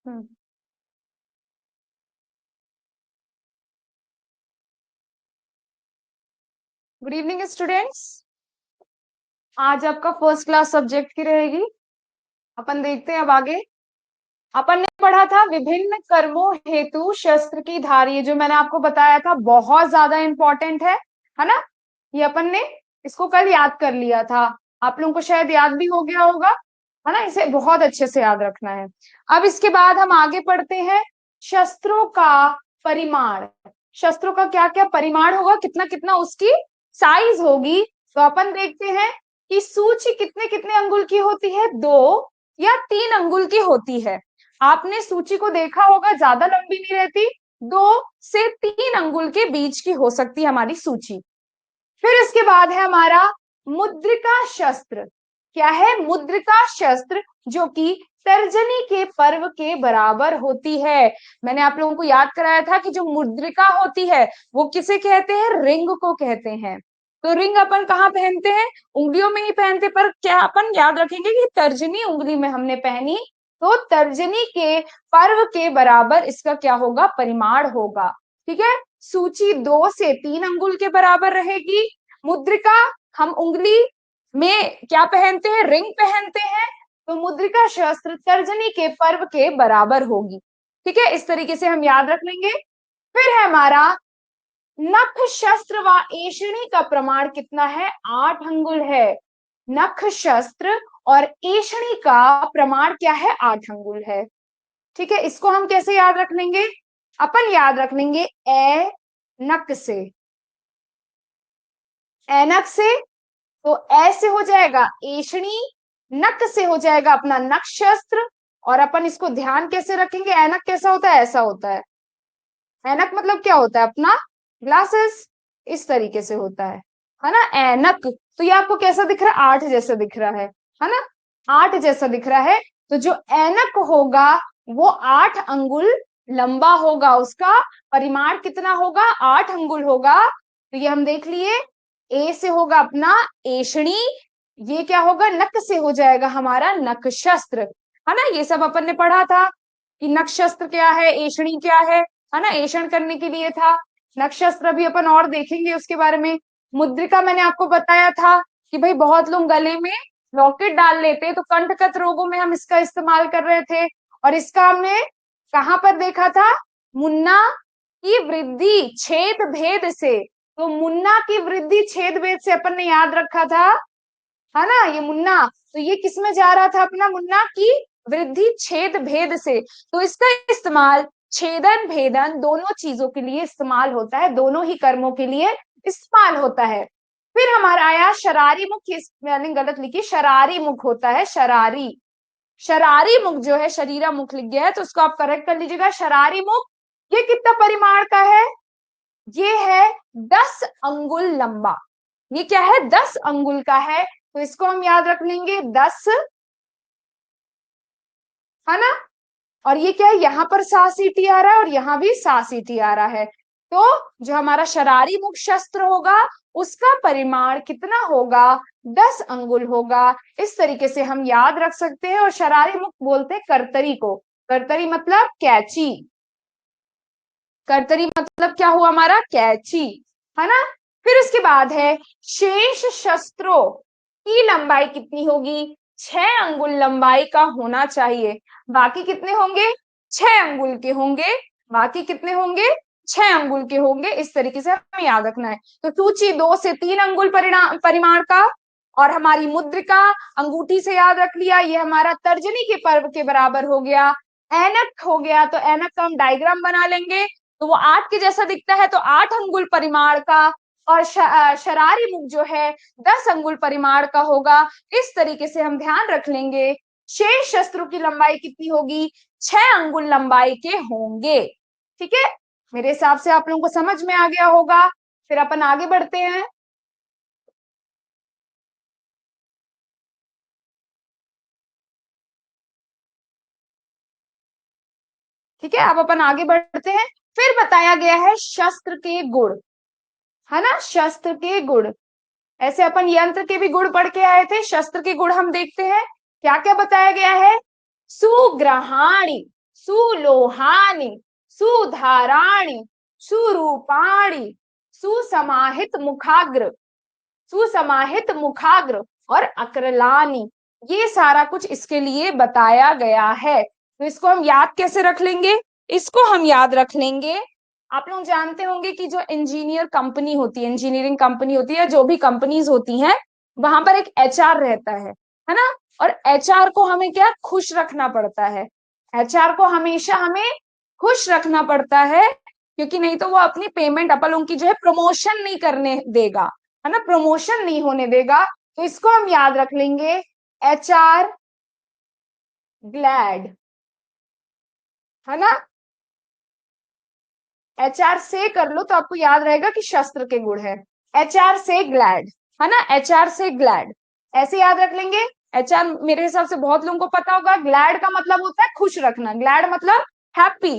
हम्म। Good evening students. आज आपका first class subject की रहेगी। अपन देखते हैं अब आगे। अपन ने पढ़ा था विभिन्न कर्मों हेतु शस्त्र की धार, ये जो मैंने आपको बताया था बहुत ज्यादा इंपॉर्टेंट है ना। ये अपन ने इसको कल याद कर लिया था। आप लोगों को शायद याद भी हो गया होगा, है ना। इसे बहुत अच्छे से याद रखना है। अब इसके बाद हम आगे पढ़ते हैं शस्त्रों का परिमाण। शस्त्रों का क्या क्या परिमाण होगा, कितना कितना उसकी साइज होगी। तो अपन देखते हैं कि सूची कितने कितने अंगुल की होती है, 2 या 3 अंगुल की होती है। आपने सूची को देखा होगा, ज्यादा लंबी नहीं रहती, 2 से 3 अंगुल के बीच की हो सकती है हमारी सूची। फिर इसके बाद है हमारा मुद्रिका शस्त्र। क्या है? मुद्रिका शस्त्र, जो कि तर्जनी के पर्व के बराबर होती है। मैंने आप लोगों को याद कराया था कि जो मुद्रिका होती है वो किसे कहते हैं? रिंग को कहते हैं। तो रिंग अपन कहाँ पहनते हैं? उंगलियों में ही पहनते, पर क्या अपन याद रखेंगे कि तर्जनी उंगली में हमने पहनी, तो तर्जनी के पर्व के बराबर इसका क्या होगा? परिमाण होगा। ठीक है। सूची 2 से 3 अंगुल के बराबर रहेगी। मुद्रिका हम उंगली में क्या पहनते हैं? रिंग पहनते हैं। तो मुद्रिका शस्त्र तर्जनी के पर्व के बराबर होगी। ठीक है, इस तरीके से हम याद रख लेंगे। फिर है हमारा नख शस्त्र व एषणी का प्रमाण कितना है? 8 अंगुल है। नख शस्त्र और एषणी का प्रमाण क्या है? 8 अंगुल है। ठीक है, इसको हम कैसे याद रख लेंगे? अपन याद रख लेंगे ए नक से। एनक से, तो ऐसे हो जाएगा एषणी, नक से हो जाएगा अपना नक्षत्र। और अपन इसको ध्यान कैसे रखेंगे? ऐनक कैसा होता है? ऐसा होता है। ऐनक मतलब क्या होता है? अपना ग्लासेस, इस तरीके से होता है ना। ऐनक, तो ये आपको कैसा दिख रहा है? 8 जैसा दिख रहा है ना। 8 जैसा दिख रहा है। तो जो ऐनक होगा वो 8 अंगुल लंबा होगा, उसका परिमाण कितना होगा? 8 अंगुल होगा। तो ये हम देख लिए। ए से होगा अपना एषणी, ये क्या होगा? नक से हो जाएगा हमारा नक्षस्त्र, है ना। ये सब अपन ने पढ़ा था कि नक्षस्त्र क्या है, एषणी क्या है ना। एषण करने के लिए था। नक्षस्त्र भी अपन और देखेंगे उसके बारे में। मुद्रिका मैंने आपको बताया था कि भाई बहुत लोग गले में लॉकेट डाल लेते, तो कंठगत रोगों में हम इसका इस्तेमाल कर रहे थे। और इसका हमने कहां पर देखा था? मुन्ना की वृद्धि छेद भेद से। तो मुन्ना की वृद्धि छेद भेद से अपन ने याद रखा था, है ना। ये मुन्ना, तो ये किस में जा रहा था? अपना मुन्ना की वृद्धि छेद भेद से। तो इसका इस्तेमाल छेदन भेदन दोनों चीजों के लिए इस्तेमाल होता है, दोनों ही कर्मों के लिए इस्तेमाल होता है। फिर हमारा आया शरारी मुख, मैंने गलत लिखी, शरारी मुख होता है। शरारी, शरारी मुख जो है, शरीरा मुख लिख गया है तो उसको आप करेक्ट कर लीजिएगा। शरारी मुख ये कितना परिमाण का है? ये है 10 अंगुल लंबा। ये क्या है? 10 अंगुल का है। तो इसको हम याद रख लेंगे 10, है ना। और ये क्या है? यहाँ पर सासीटी आ रहा है और यहाँ भी सासीटी आ रहा है। तो जो हमारा शरारी मुख शस्त्र होगा उसका परिमाण कितना होगा? 10 अंगुल होगा। इस तरीके से हम याद रख सकते हैं। और शरारी मुख बोलते हैं करतरी को। करतरी मतलब कैची। करतरी मतलब क्या हुआ? हमारा कैची, है ना। फिर इसके बाद है शेष शस्त्रों की लंबाई कितनी होगी? 6 अंगुल लंबाई का होना चाहिए। बाकी कितने होंगे? 6 अंगुल के होंगे। बाकी कितने होंगे? 6 अंगुल के होंगे। इस तरीके से हमें याद रखना है। तो सूची 2 से 3 अंगुल परिमाण का। और हमारी मुद्रिका अंगूठी से याद रख लिया, ये हमारा तर्जनी के पर्व के बराबर हो गया। ऐनक हो गया, तो ऐनक का हम डायग्राम बना लेंगे। तो वो 8 के जैसा दिखता है, तो 8 अंगुल परिमाण का। और शरारी मुख जो है 10 अंगुल परिमाण का होगा। इस तरीके से हम ध्यान रख लेंगे। शेष शस्त्रों की लंबाई कितनी होगी? 6 अंगुल लंबाई के होंगे। ठीक है, मेरे हिसाब से आप लोगों को समझ में आ गया होगा। फिर अपन आगे बढ़ते हैं। ठीक है, अब अपन आगे बढ़ते हैं। फिर बताया गया है शस्त्र के गुण, है ना। शस्त्र के गुण, ऐसे अपन यंत्र के भी गुण पढ़ के आए थे, शस्त्र के गुण हम देखते हैं क्या क्या बताया गया है। सुग्रहाणी, सुलोहानी, सुधाराणी, सुरूपाणी, सुसमाहित मुखाग्र, सुसमाहित मुखाग्र और अक्रलानी, ये सारा कुछ इसके लिए बताया गया है। तो इसको हम याद कैसे रख लेंगे? इसको हम याद रख लेंगे, आप लोग जानते होंगे कि जो इंजीनियर कंपनी होती है, इंजीनियरिंग कंपनी होती है, जो भी कंपनीज होती हैं, वहां पर एक एचआर रहता है ना। और एचआर को हमें क्या खुश रखना पड़ता है, एचआर को हमेशा हमें खुश रखना पड़ता है, क्योंकि नहीं तो वो अपनी पेमेंट अपन लोगों की जो है प्रमोशन नहीं करने देगा, है ना, प्रमोशन नहीं होने देगा। तो इसको हम याद रख लेंगे, एचआर ग्लैड, है ना। एचआर से कर लो तो आपको याद रहेगा कि शस्त्र के गुण है, एचआर से ग्लैड, है ना, एचआर से ग्लैड, ऐसे याद रख लेंगे। एचआर मेरे हिसाब से बहुत लोगों को पता होगा, ग्लैड का मतलब होता है खुश रखना, ग्लैड मतलब हैप्पी।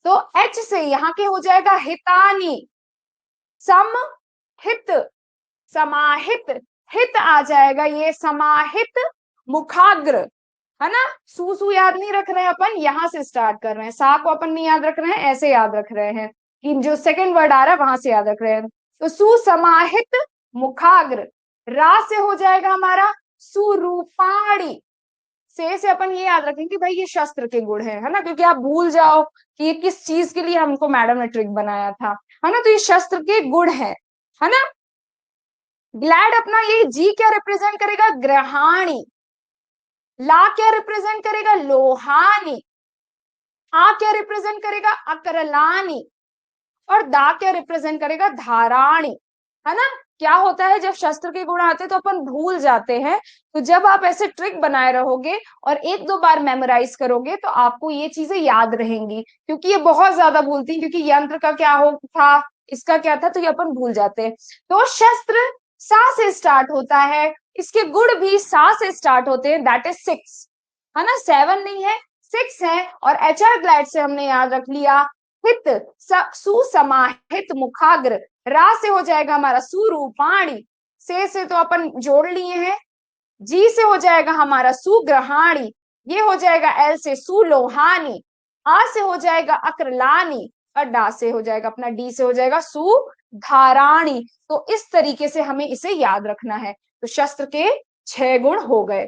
तो एच से यहाँ के हो जाएगा हितानी, सम हित, समाहित, हित आ जाएगा, ये समाहित मुखाग्र, है ना। सू याद नहीं रख रहे हैं अपन, यहां से स्टार्ट कर रहे हैं, सा को अपन नहीं याद रख रहे हैं, ऐसे याद रख रहे हैं कि जो सेकंड वर्ड आ रहा है वहां से याद रख रहे हैं। तो सुसमाहित मुखाग्र, रा से हो जाएगा हमारा सुरूपाणी, से अपन ये याद रखें कि भाई ये शस्त्र के गुण है ना, क्योंकि आप भूल जाओ कि ये किस चीज के लिए हमको मैडम ने ट्रिक बनाया था, है ना। तो ये शस्त्र के गुण है ना। ग्लैड अपना ये जी क्या रिप्रेजेंट करेगा, ग्रहाणी, ला क्या रिप्रेजेंट करेगा, लोहानी, आ क्या रिप्रेजेंट करेगा, अकरलानी, और दा क्या रिप्रेजेंट करेगा, धाराणी, है ना। क्या होता है जब शस्त्र के गुण आते हैं तो अपन भूल जाते हैं, तो जब आप ऐसे ट्रिक बनाए रहोगे और एक दो बार मेमोराइज करोगे तो आपको ये चीजें याद रहेंगी, क्योंकि ये बहुत ज्यादा भूलती हैं, क्योंकि यंत्र का क्या हो था, इसका क्या था, तो ये अपन भूल जाते हैं। तो शस्त्र सा से स्टार्ट होता है, इसके गुण भी सा से स्टार्ट होते हैं, दैट इज 6, है ना, 7 नहीं है, 6 है। और एचआर ग्लैड से हमने याद रख लिया, हित, सुसमाहित मुखाग्र, रा से हो जाएगा हमारा सुरूपाणी, से तो अपन जोड़ लिए हैं, जी से हो जाएगा हमारा सुग्रहाणी, ये हो जाएगा एल से सुलोहानी, आ से हो जाएगा अक्रलानी, और डा से हो जाएगा अपना, डी से हो जाएगा सुधाराणी। तो इस तरीके से हमें इसे याद रखना है। तो शस्त्र के 6 गुण हो गए।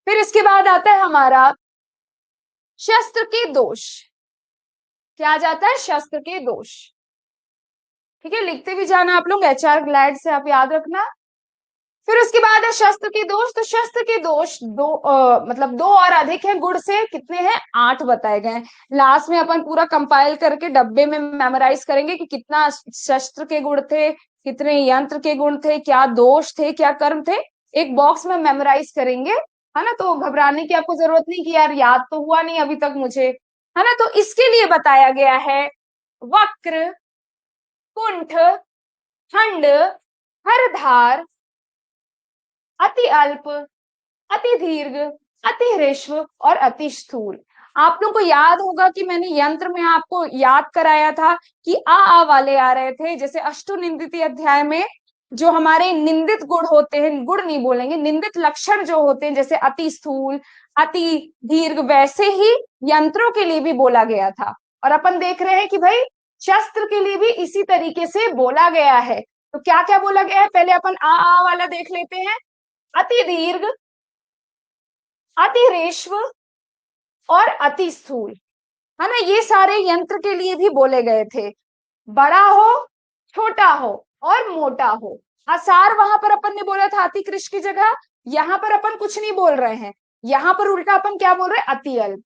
फिर इसके बाद आता है हमारा शस्त्र के दोष। क्या आ जाता है, शस्त्र के दोष, ठीक है, लिखते भी जाना आप लोग, एचआर ग्लैड से आप याद रखना। फिर उसके बाद है शस्त्र के दोष। तो शस्त्र के दोष मतलब 2 और अधिक है, गुण से कितने हैं, 8 बताए गए हैं। लास्ट में अपन पूरा कंपाइल करके डब्बे में मेमोराइज करेंगे कि कितना शस्त्र के गुण थे, कितने यंत्र के गुण थे, क्या दोष थे, क्या कर्म थे, एक बॉक्स में मेमोराइज करेंगे, है ना। तो घबराने की आपको जरूरत नहीं कि यार याद तो हुआ नहीं अभी तक मुझे, है ना। तो इसके लिए बताया गया है, वक्र, कुंठ, खंड, हरधार, अति अल्प, अति दीर्घ, अति ह्रस्व और अति स्थूल। आप लोग को याद होगा कि मैंने यंत्र में आपको याद कराया था कि आ वाले आ रहे थे, जैसे अष्टोनिंदित अध्याय में जो हमारे निंदित गुण होते हैं, गुण नहीं बोलेंगे, निंदित लक्षण जो होते हैं, जैसे अति स्थूल, अति दीर्घ, वैसे ही यंत्रों के लिए भी बोला गया था। और अपन देख रहे हैं कि भाई शस्त्र के लिए भी इसी तरीके से बोला गया है। तो क्या क्या बोला गया है, पहले अपन आ वाला देख लेते हैं। अति दीर्घ, अति ह्रस्व और अति स्थूल, है ना, ये सारे यंत्र के लिए भी बोले गए थे। बड़ा हो, छोटा हो और मोटा हो। आसार वहां पर अपन ने बोला था अति कृष की जगह, यहाँ पर अपन कुछ नहीं बोल रहे हैं, यहाँ पर उल्टा अपन क्या बोल रहे हैं, अति अल्प,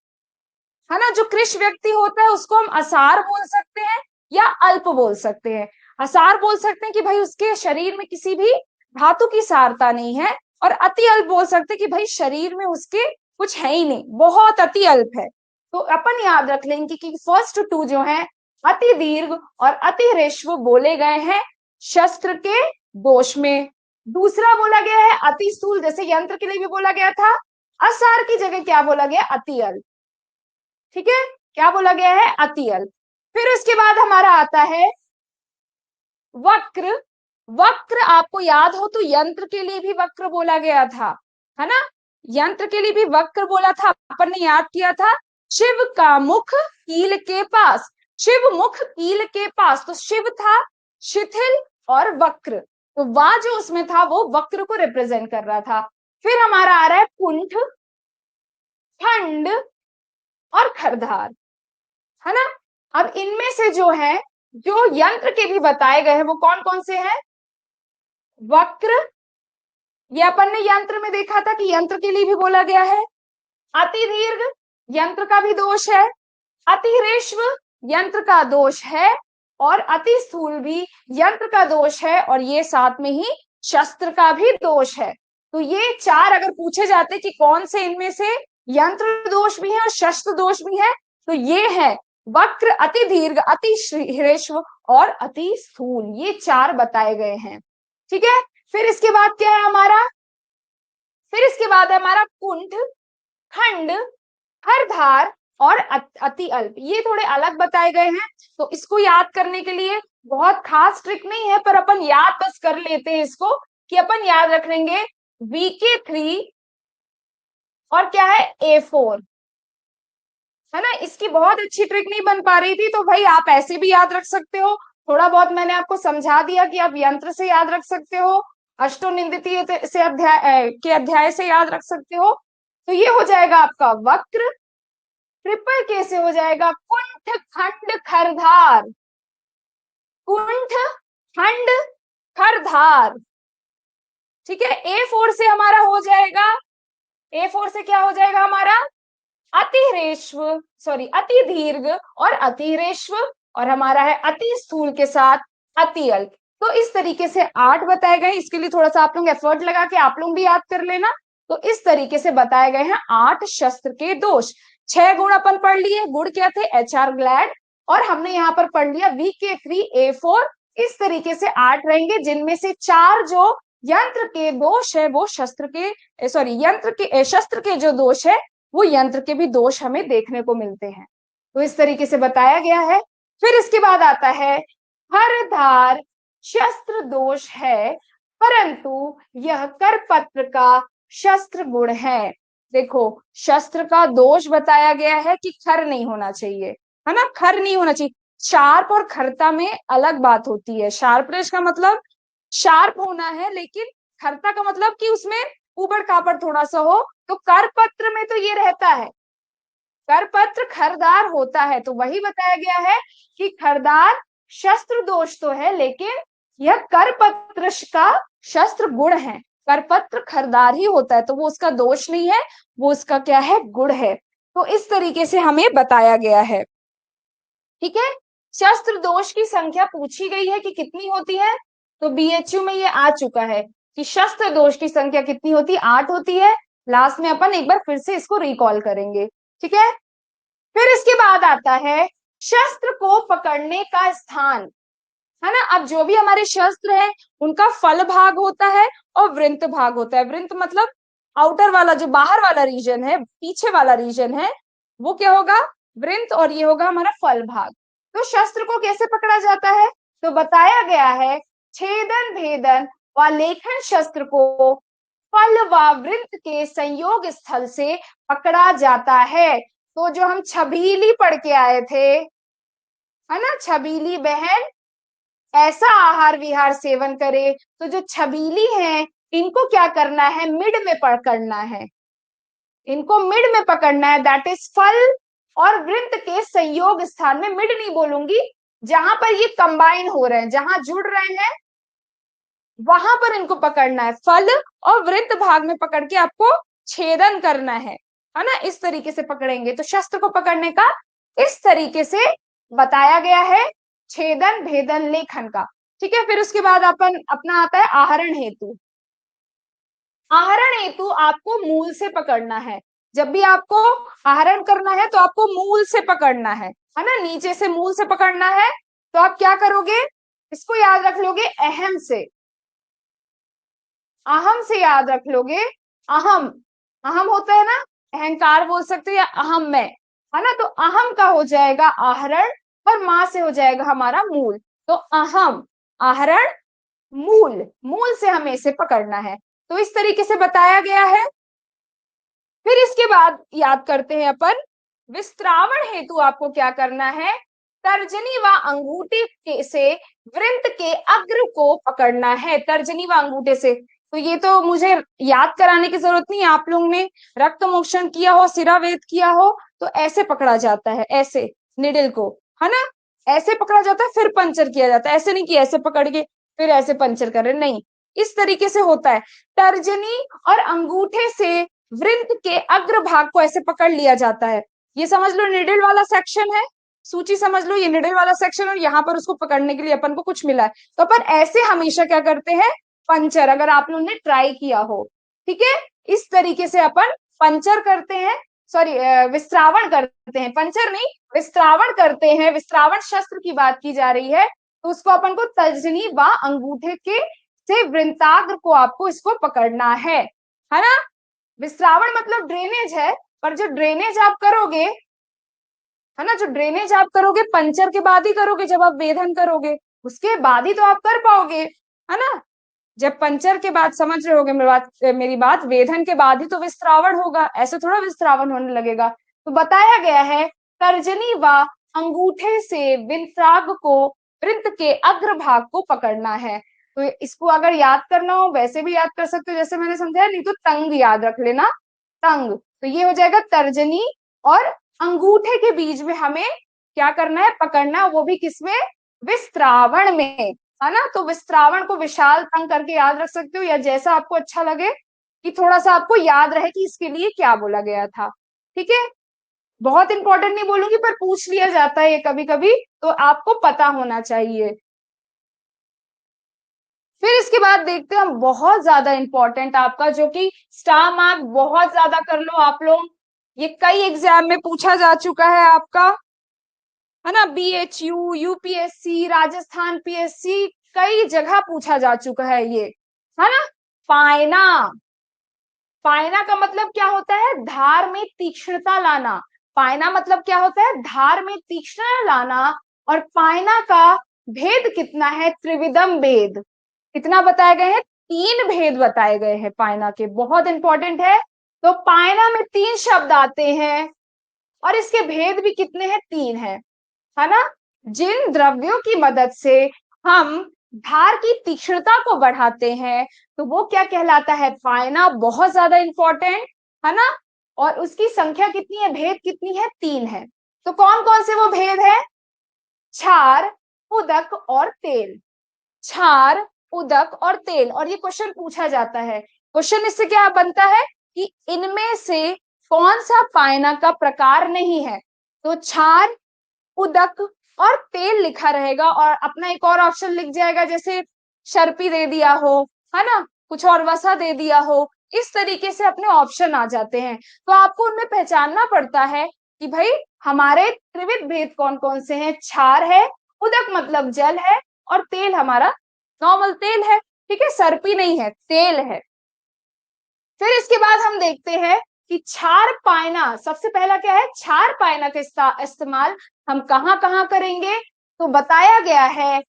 है ना। जो कृष व्यक्ति होता है उसको हम असार बोल सकते हैं या अल्प बोल सकते हैं। असार बोल सकते हैं कि भाई उसके शरीर में किसी भी धातु की सारता नहीं है, और अति अल्प बोल सकते हैं कि भाई शरीर में उसके कुछ है ही नहीं, बहुत अति अल्प है। तो अपन याद रख लेंगे कि फर्स्ट 2 जो है अति दीर्घ और अति ह्रस्व बोले गए हैं शस्त्र के दोष में। दूसरा बोला गया है अति स्थूल, जैसे यंत्र के लिए भी बोला गया था। असार की जगह क्या बोला गया, अति अल्प, ठीक है, क्या बोला गया है, अति अल्प। फिर उसके बाद हमारा आता है वक्र। वक्र आपको याद हो तो यंत्र के लिए भी वक्र बोला गया था, है ना, यंत्र के लिए भी वक्र बोला था, अपन ने याद किया था। शिव का मुख कील के पास, शिव मुख कील के पास, तो शिव था शिथिल और वक्र, तो वा जो उसमें था वो वक्र को रिप्रेजेंट कर रहा था। फिर हमारा आ रहा है कुंठ, खंड और खरधार, है ना। अब इनमें से जो है, जो यंत्र के भी बताए गए हैं वो कौन कौन से हैं? वक्र, ये अपन ने यंत्र में देखा था कि यंत्र के लिए भी बोला गया है। अति दीर्घ यंत्र का भी दोष है, अति ह्रस्व यंत्र का दोष है, और अति स्थूल भी यंत्र का दोष है, और ये साथ में ही शस्त्र का भी दोष है। तो ये चार अगर पूछे जाते कि कौन से इनमें से यंत्र दोष भी है और शस्त्र दोष भी है, तो ये है वक्र, अति दीर्घ, अति ह्रस्व और अति स्थूल, ये चार बताए गए हैं। ठीक है, फिर इसके बाद क्या है हमारा? फिर इसके बाद है हमारा कुंठ, खंड, हरधार और अति अल्प, ये थोड़े अलग बताए गए हैं। तो इसको याद करने के लिए बहुत खास ट्रिक नहीं है, पर अपन याद बस कर लेते हैं इसको, कि अपन याद रख लेंगे VK3 और क्या है A4, है ना। इसकी बहुत अच्छी ट्रिक नहीं बन पा रही थी, तो भाई आप ऐसे भी याद रख सकते हो, थोड़ा बहुत मैंने आपको समझा दिया कि आप यंत्र से याद रख सकते हो, अष्टोनिंदितीय से अध्याय से याद रख सकते हो। तो ये हो जाएगा आपका वक्र, ट्रिपल के से हो जाएगा कुंठ, खंड, खरधार, कुंठ, खंड, खरधार। ठीक है, A4 से हमारा हो जाएगा, A4 से क्या हो जाएगा हमारा? अति ह्रस्व, सॉरी अति दीर्घ और अति ह्रस्व, और हमारा है अति स्थूल के साथ अति अल्प। तो इस तरीके से 8 बताए गए, इसके लिए थोड़ा सा आप लोग एफर्ट लगा के आप लोग भी याद कर लेना। तो इस तरीके से बताए गए हैं 8 शस्त्र के दोष। 6 गुण अपन पढ़ लिए, गुण क्या थे? HR ग्लैड, और हमने यहाँ पर पढ़ लिया VK3 A4। इस तरीके से 8 रहेंगे, जिनमें से 4 जो यंत्र के दोष है वो शस्त्र के, सॉरी यंत्र के, शस्त्र के जो दोष है वो यंत्र के भी दोष हमें देखने को मिलते हैं। तो इस तरीके से बताया गया है। फिर इसके बाद आता है हरधार शस्त्र दोष है, परंतु यह करपत्र का शस्त्र गुण है। देखो, शस्त्र का दोष बताया गया है कि खर नहीं होना चाहिए, है ना, खर नहीं होना चाहिए। शार्प और खरता में अलग बात होती है। शार्पनेस का मतलब शार्प होना है, लेकिन खरता का मतलब कि उसमें उबड़ खाबड़ थोड़ा सा हो। तो करपत्र में तो ये रहता है, करपत्र खरदार होता है, तो वही बताया गया है कि खरदार शस्त्र दोष तो है, लेकिन यह करपत्र का शस्त्र गुण है। करपत्र खरदार ही होता है, तो वो उसका दोष नहीं है, वो उसका क्या है? गुण है। तो इस तरीके से हमें बताया गया है। ठीक है, शस्त्र दोष की संख्या पूछी गई है कि कितनी होती है, तो BHU में ये आ चुका है कि शस्त्र दोष की संख्या कितनी होती है? 8 होती है। लास्ट में अपन एक बार फिर से इसको रिकॉल करेंगे। ठीक है, फिर इसके बाद आता है शस्त्र को पकड़ने का स्थान, है ना। अब जो भी हमारे शस्त्र है उनका फल भाग होता है और वृंत भाग होता है। वृंत मतलब आउटर वाला, जो बाहर वाला रीजन है, पीछे वाला रीजन है, वो क्या होगा? वृंत, और ये होगा हमारा फल भाग। तो शस्त्र को कैसे पकड़ा जाता है? तो बताया गया है छेदन, भेदन व लेखन शस्त्र को फल व वृंत के संयोग स्थल से पकड़ा जाता है। तो जो हम छबीली पढ़ के आए थे, है ना, छबीली बहन ऐसा आहार विहार सेवन करे, तो जो छबीली हैं इनको क्या करना है? मिड में पकड़ना है, इनको मिड में पकड़ना है, दैट इज फल और वृंत के संयोग स्थान में। मिड नहीं बोलूंगी, जहां पर ये कंबाइन हो रहे हैं, जहां जुड़ रहे हैं वहां पर इनको पकड़ना है। फल और वृंत भाग में पकड़ के आपको छेदन करना है ना। इस तरीके से पकड़ेंगे। तो शस्त्र को पकड़ने का इस तरीके से बताया गया है, छेदन, भेदन, लेखन का। ठीक है, फिर उसके बाद अपन अपना आता है आहरण हेतु। आहरण हेतु आपको मूल से पकड़ना है। जब भी आपको आहरण करना है तो आपको मूल से पकड़ना है ना, नीचे से मूल से पकड़ना है। तो आप क्या करोगे? इसको याद रख लोगे अहम से, अहम से याद रख लोगे। अहम, अहम होता है ना, अहंकार बोल सकते हो या अहम में, है ना। तो अहम का हो जाएगा आहरण, और मां से हो जाएगा हमारा मूल। तो अहम, आहरण, मूल, मूल से हमें इसे पकड़ना है। तो इस तरीके से बताया गया है। फिर इसके बाद याद करते हैं अपन विस्त्रावण हेतु आपको क्या करना है, तर्जनी व अंगूठे से वृंत के अग्र को पकड़ना है, तर्जनी व अंगूठे से। तो ये तो मुझे याद कराने की जरूरत नहीं, आप लोगों ने रक्त मोक्षण किया हो, सिरावेद किया हो, तो ऐसे पकड़ा जाता है, ऐसे निडल को, है ना, ऐसे पकड़ा जाता है, फिर पंचर किया जाता है। ऐसे नहीं कि ऐसे पकड़ के फिर ऐसे पंचर करे, नहीं, इस तरीके से होता है। तर्जनी और अंगूठे से वृंत के अग्र भाग को ऐसे पकड़ लिया जाता है। ये समझ लो निडल वाला सेक्शन है, सूची समझ लो, ये निडल वाला सेक्शन, और यहाँ पर उसको पकड़ने के लिए अपन को कुछ मिला है, तो अपन ऐसे हमेशा क्या करते हैं, पंचर, अगर आप लोगों ने ट्राई किया हो, ठीक है, इस तरीके से अपन पंचर करते हैं, सॉरी विस्त्रावण करते हैं, पंचर नहीं विस्त्रावण करते हैं। विस्त्रावण शस्त्र की बात की जा रही है, तो उसको अपन को तर्जनी व अंगूठे के से वृंताग्र को आपको इसको पकड़ना है ना। विस्त्रावण मतलब ड्रेनेज है, पर जो ड्रेनेज आप करोगे, है ना, जो ड्रेनेज आप करोगे पंचर के बाद ही करोगे, जब आप वेधन करोगे उसके बाद ही तो आप कर पाओगे, है ना। जब पंचर के बाद, समझ रहे होगे मेरी बात, वेधन के बाद ही तो विस्त्रावण होगा, ऐसे थोड़ा विस्त्रावण होने लगेगा। तो बताया गया है तर्जनी व अंगूठे से विंत्राग को, वृंत के अग्र भाग को पकड़ना है। तो इसको अगर याद करना हो वैसे भी याद कर सकते हो जैसे मैंने समझाया, नहीं तो तंग याद रख लेना, तंग। तो ये हो जाएगा तर्जनी और अंगूठे के बीच में हमें क्या करना है, पकड़ना, वो भी किसमें, विस्त्रावण में, है ना। तो विस्त्रावण को विशाल तंग करके याद रख सकते हो, या जैसा आपको अच्छा लगे, कि थोड़ा सा आपको याद रहे कि इसके लिए क्या बोला गया था, ठीक है। बहुत इंपॉर्टेंट नहीं बोलूंगी, पर पूछ लिया जाता है ये कभी कभी, तो आपको पता होना चाहिए। फिर इसके बाद देखते हैं हम, बहुत ज्यादा इंपॉर्टेंट आपका, जो कि स्टार मार्क बहुत ज्यादा कर लो आप लोग, ये कई एग्जाम में पूछा जा चुका है आपका, है ना, BHU, UPSC, राजस्थान PSC, कई जगह पूछा जा चुका है ये, है ना। पायना, पायना का मतलब क्या होता है, धार में तीक्ष्णता लाना। पायना मतलब क्या होता है, धार में तीक्ष्णता लाना। और पायना का भेद कितना है, त्रिविधम भेद, कितना बताए गए हैं, 3 भेद बताए गए हैं पायना के, बहुत इंपॉर्टेंट है। तो पायना में 3 शब्द आते हैं, और इसके भेद भी कितने हैं, 3 है ना। जिन द्रव्यों की मदद से हम धार की तीक्ष्णता को बढ़ाते हैं, तो वो क्या कहलाता है, पायना, बहुत ज्यादा इंपॉर्टेंट, है ना। और उसकी संख्या कितनी है, भेद कितनी है, 3 है। तो कौन कौन से वो भेद है, क्षार, उदक और तेल, क्षार, उदक और तेल। और ये क्वेश्चन पूछा जाता है, क्वेश्चन इससे क्या बनता है कि इनमें से कौन सा पायना का प्रकार नहीं है, तो क्षार, उदक और तेल लिखा रहेगा, और अपना एक और ऑप्शन लिख जाएगा, जैसे शर्पी दे दिया हो, है ना, कुछ और वसा दे दिया हो, इस तरीके से अपने ऑप्शन आ जाते हैं। तो आपको उनमें पहचानना पड़ता है कि भाई हमारे त्रिविध भेद कौन कौन से हैं, क्षार है, उदक मतलब जल है, और तेल हमारा नॉर्मल तेल है, ठीक है, सर्पी नहीं है, तेल है। फिर इसके बाद हम देखते हैं कि क्षार पायना, सबसे पहला क्या है, क्षार पायना का इस्तेमाल हम कहां कहां करेंगे, तो बताया गया है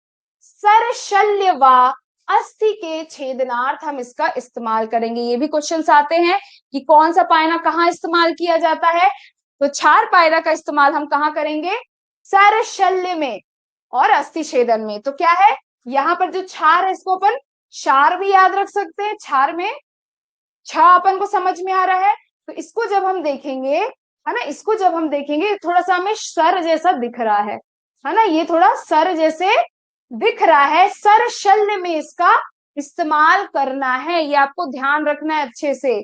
सरशल्य व अस्थि के छेदनार्थ हम इसका इस्तेमाल करेंगे। ये भी क्वेश्चंस आते हैं कि कौन सा पायना कहाँ इस्तेमाल किया जाता है, तो क्षार पायना का इस्तेमाल हम कहाँ करेंगे, सरशल्य में और अस्थि छेदन में। तो क्या है, यहाँ पर जो क्षार है इसको अपन क्षार भी याद रख सकते हैं, क्षार में छा अपन को समझ में आ रहा है। तो इसको जब हम देखेंगे, है ना, इसको जब हम देखेंगे, थोड़ा सा हमें सर जैसा दिख रहा है ना, ये थोड़ा सर जैसे दिख रहा है, सर शल्य में इसका इस्तेमाल करना है, ये आपको ध्यान रखना है अच्छे से।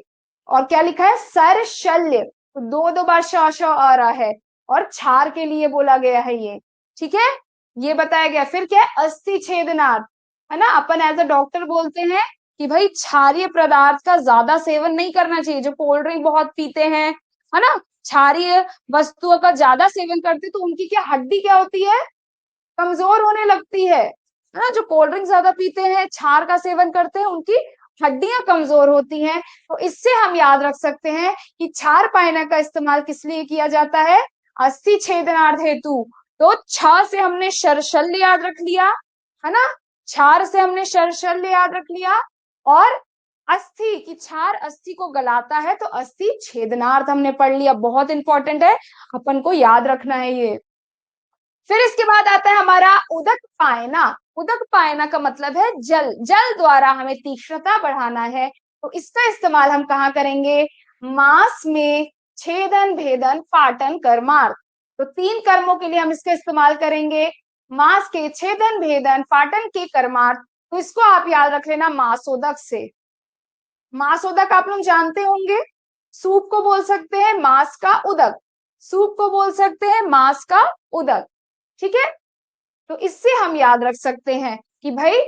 और क्या लिखा है, सर शल्य, तो 2 बार श आ रहा है, और क्षार के लिए बोला गया है ये, ठीक है, ये बताया गया। फिर क्या है, अस्थि छेदनार्थ, है ना, अपन एज अ डॉक्टर बोलते हैं कि भाई क्षारीय पदार्थ का ज्यादा सेवन नहीं करना चाहिए, जो कोल्ड ड्रिंक बहुत पीते हैं, है ना, क्षारीय वस्तुओं का ज्यादा सेवन करते, तो उनकी क्या हड्डी क्या होती है, कमजोर होने लगती है ना। जो कोल्ड ड्रिंक ज्यादा पीते हैं, क्षार का सेवन करते हैं, उनकी हड्डियां कमजोर होती हैं। तो इससे हम याद रख सकते हैं कि क्षार पायना का इस्तेमाल किस लिए किया जाता है, अस्थि छेदनार्थ हेतु। तो छ से हमने शर्शल्य याद रख लिया, है ना, क्षार से हमने शर्शल्य याद रख लिया, और अस्थि की क्षार अस्थि को गलाता है, तो अस्थि छेदनार्थ हमने पढ़ लिया, बहुत इंपॉर्टेंट है, अपन को याद रखना है ये। फिर इसके बाद आता है हमारा उदक पायना। उदक पायना का मतलब है जल, जल द्वारा हमें तीक्ष्णता बढ़ाना है, तो इसका इस्तेमाल हम कहाँ करेंगे? मांस में छेदन भेदन पाटन कर्मार्थ। तो 3 कर्मों के लिए हम इसका इस्तेमाल करेंगे, मांस के छेदन भेदन पाटन के कर्मार्थ। तो इसको आप याद रख लेना मासोदक से। मासोदक आप लोग जानते होंगे, सूप को बोल सकते हैं मांस का उदक, सूप को बोल सकते हैं मांस का उदक, ठीक है। तो इससे हम याद रख सकते हैं कि भाई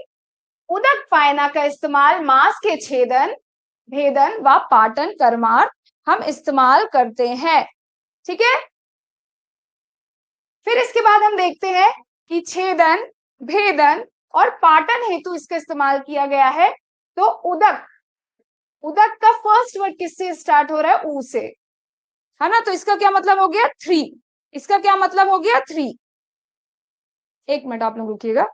उदक पायना का इस्तेमाल मांस के छेदन भेदन व पाटन कर्मार्थ हम इस्तेमाल करते हैं, ठीक है। फिर इसके बाद हम देखते हैं कि छेदन भेदन और पाटन हेतु इसका इस्तेमाल किया गया है। तो उदक, उदक का फर्स्ट वर्ड किससे स्टार्ट हो रहा है? ऊ से, है ना। तो इसका क्या मतलब हो गया? 3। इसका क्या मतलब हो गया? 3। एक मिनट आप लोग रुकिएगा।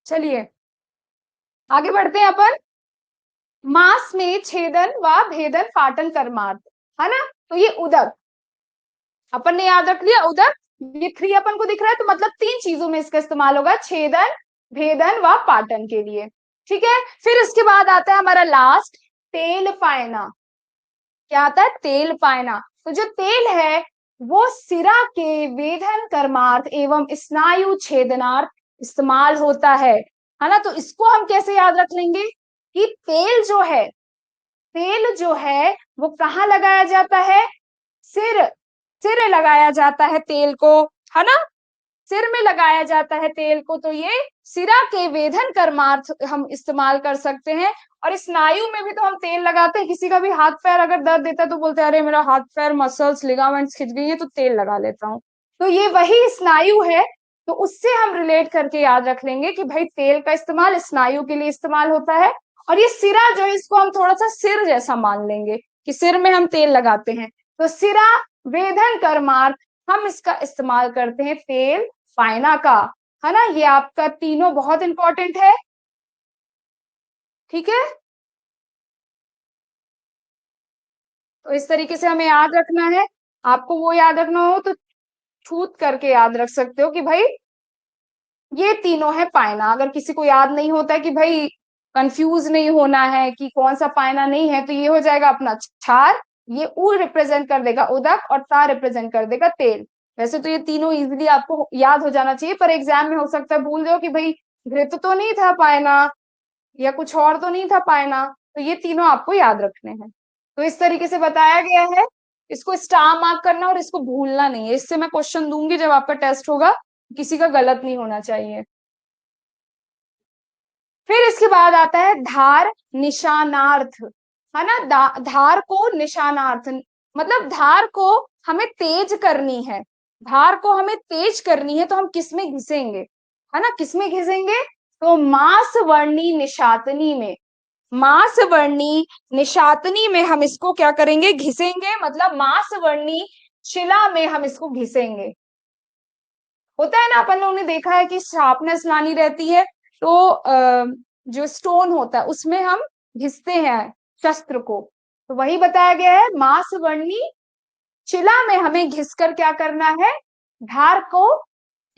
चलिए आगे बढ़ते हैं अपन। मांस में छेदन व भेदन पाटन कर्मार्थ, है ना। तो ये उदक अपन ने याद रख लिया, उदक ये 3 अपन को दिख रहा है, तो मतलब 3 चीजों में इसका इस्तेमाल होगा, छेदन भेदन व पाटन के लिए, ठीक है। फिर उसके बाद आता है हमारा लास्ट तेल पायना। क्या आता है? तेल पायना। तो जो तेल है वो सिरा के वेधन कर्मार्थ एवं स्नायु छेदनार्थ इस्तेमाल होता है ना। तो इसको हम कैसे याद रख लेंगे कि तेल जो है, तेल जो है वो कहाँ लगाया जाता है? सिर, सिर लगाया जाता है तेल को, है ना, सिर में लगाया जाता है तेल को। तो ये सिरा के वेधन कर्मार्थ हम इस्तेमाल कर सकते हैं। और स्नायु में भी तो हम तेल लगाते हैं, किसी का भी हाथ पैर अगर दर्द देता है तो बोलते हैं अरे मेरा हाथ पैर मसल्स लिगामेंट्स खिंच गई है तो तेल लगा लेता हूँ। तो ये वही स्नायु है, तो उससे हम रिलेट करके याद रख लेंगे कि भाई तेल का इस्तेमाल स्नायु के लिए इस्तेमाल होता है। और ये सिरा जो है इसको हम थोड़ा सा सिर जैसा मान लेंगे कि सिर में हम तेल लगाते हैं, तो सिरा वेधन कर्मार्थ हम इसका इस्तेमाल करते हैं तेल पायना का, है ना। ये आपका तीनों बहुत इंपॉर्टेंट है, ठीक है। तो इस तरीके से हमें याद रखना है। आपको वो याद रखना हो तो छूत करके याद रख सकते हो कि भाई ये तीनों है पायना। अगर किसी को याद नहीं होता है कि भाई कंफ्यूज नहीं होना है कि कौन सा पायना नहीं है, तो ये हो जाएगा अपना क्षार, ये उ रिप्रेजेंट कर देगा उदक और ता रिप्रेजेंट कर देगा तेल। वैसे तो ये तीनों इजीली आपको याद हो जाना चाहिए, पर एग्जाम में हो सकता है भूल जाओ कि भाई घृत तो नहीं था पायना या कुछ और तो नहीं था पायना। तो ये तीनों आपको याद रखने हैं। तो इस तरीके से बताया गया है, इसको स्टार मार्क करना और इसको भूलना नहीं है। इससे मैं क्वेश्चन दूंगी जब आपका टेस्ट होगा, किसी का गलत नहीं होना चाहिए। फिर इसके बाद आता है धार निशानार्थ, है ना। धार को निशानार्थ मतलब धार को हमें तेज करनी है, धार को हमें तेज करनी है, तो हम किसमें घिसेंगे, है ना, किसमें घिसेंगे? तो मांस वर्णी निशातनी में, मांस वर्णी निशातनी में हम इसको क्या करेंगे? घिसेंगे, मतलब मांस वर्णी शिला में हम इसको घिसेंगे। होता है ना, अपन लोगों ने देखा है कि शार्पनेस लानी रहती है, तो जो स्टोन होता है उसमें हम घिसते हैं शस्त्र को। तो वही बताया गया है, मांस वर्णी शिला में हमें घिसकर क्या करना है? धार को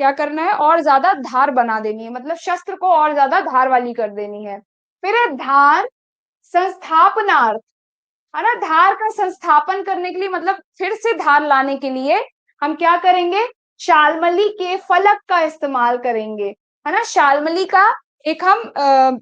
क्या करना है? और ज्यादा धार बना देनी है, मतलब शस्त्र को और ज्यादा धार वाली कर देनी है। फिर है धार संस्थापनार्थ, है ना। धार का संस्थापन करने के लिए, मतलब फिर से धार लाने के लिए हम क्या करेंगे? शालमली के फलक का इस्तेमाल करेंगे, है ना। शालमली का एक हम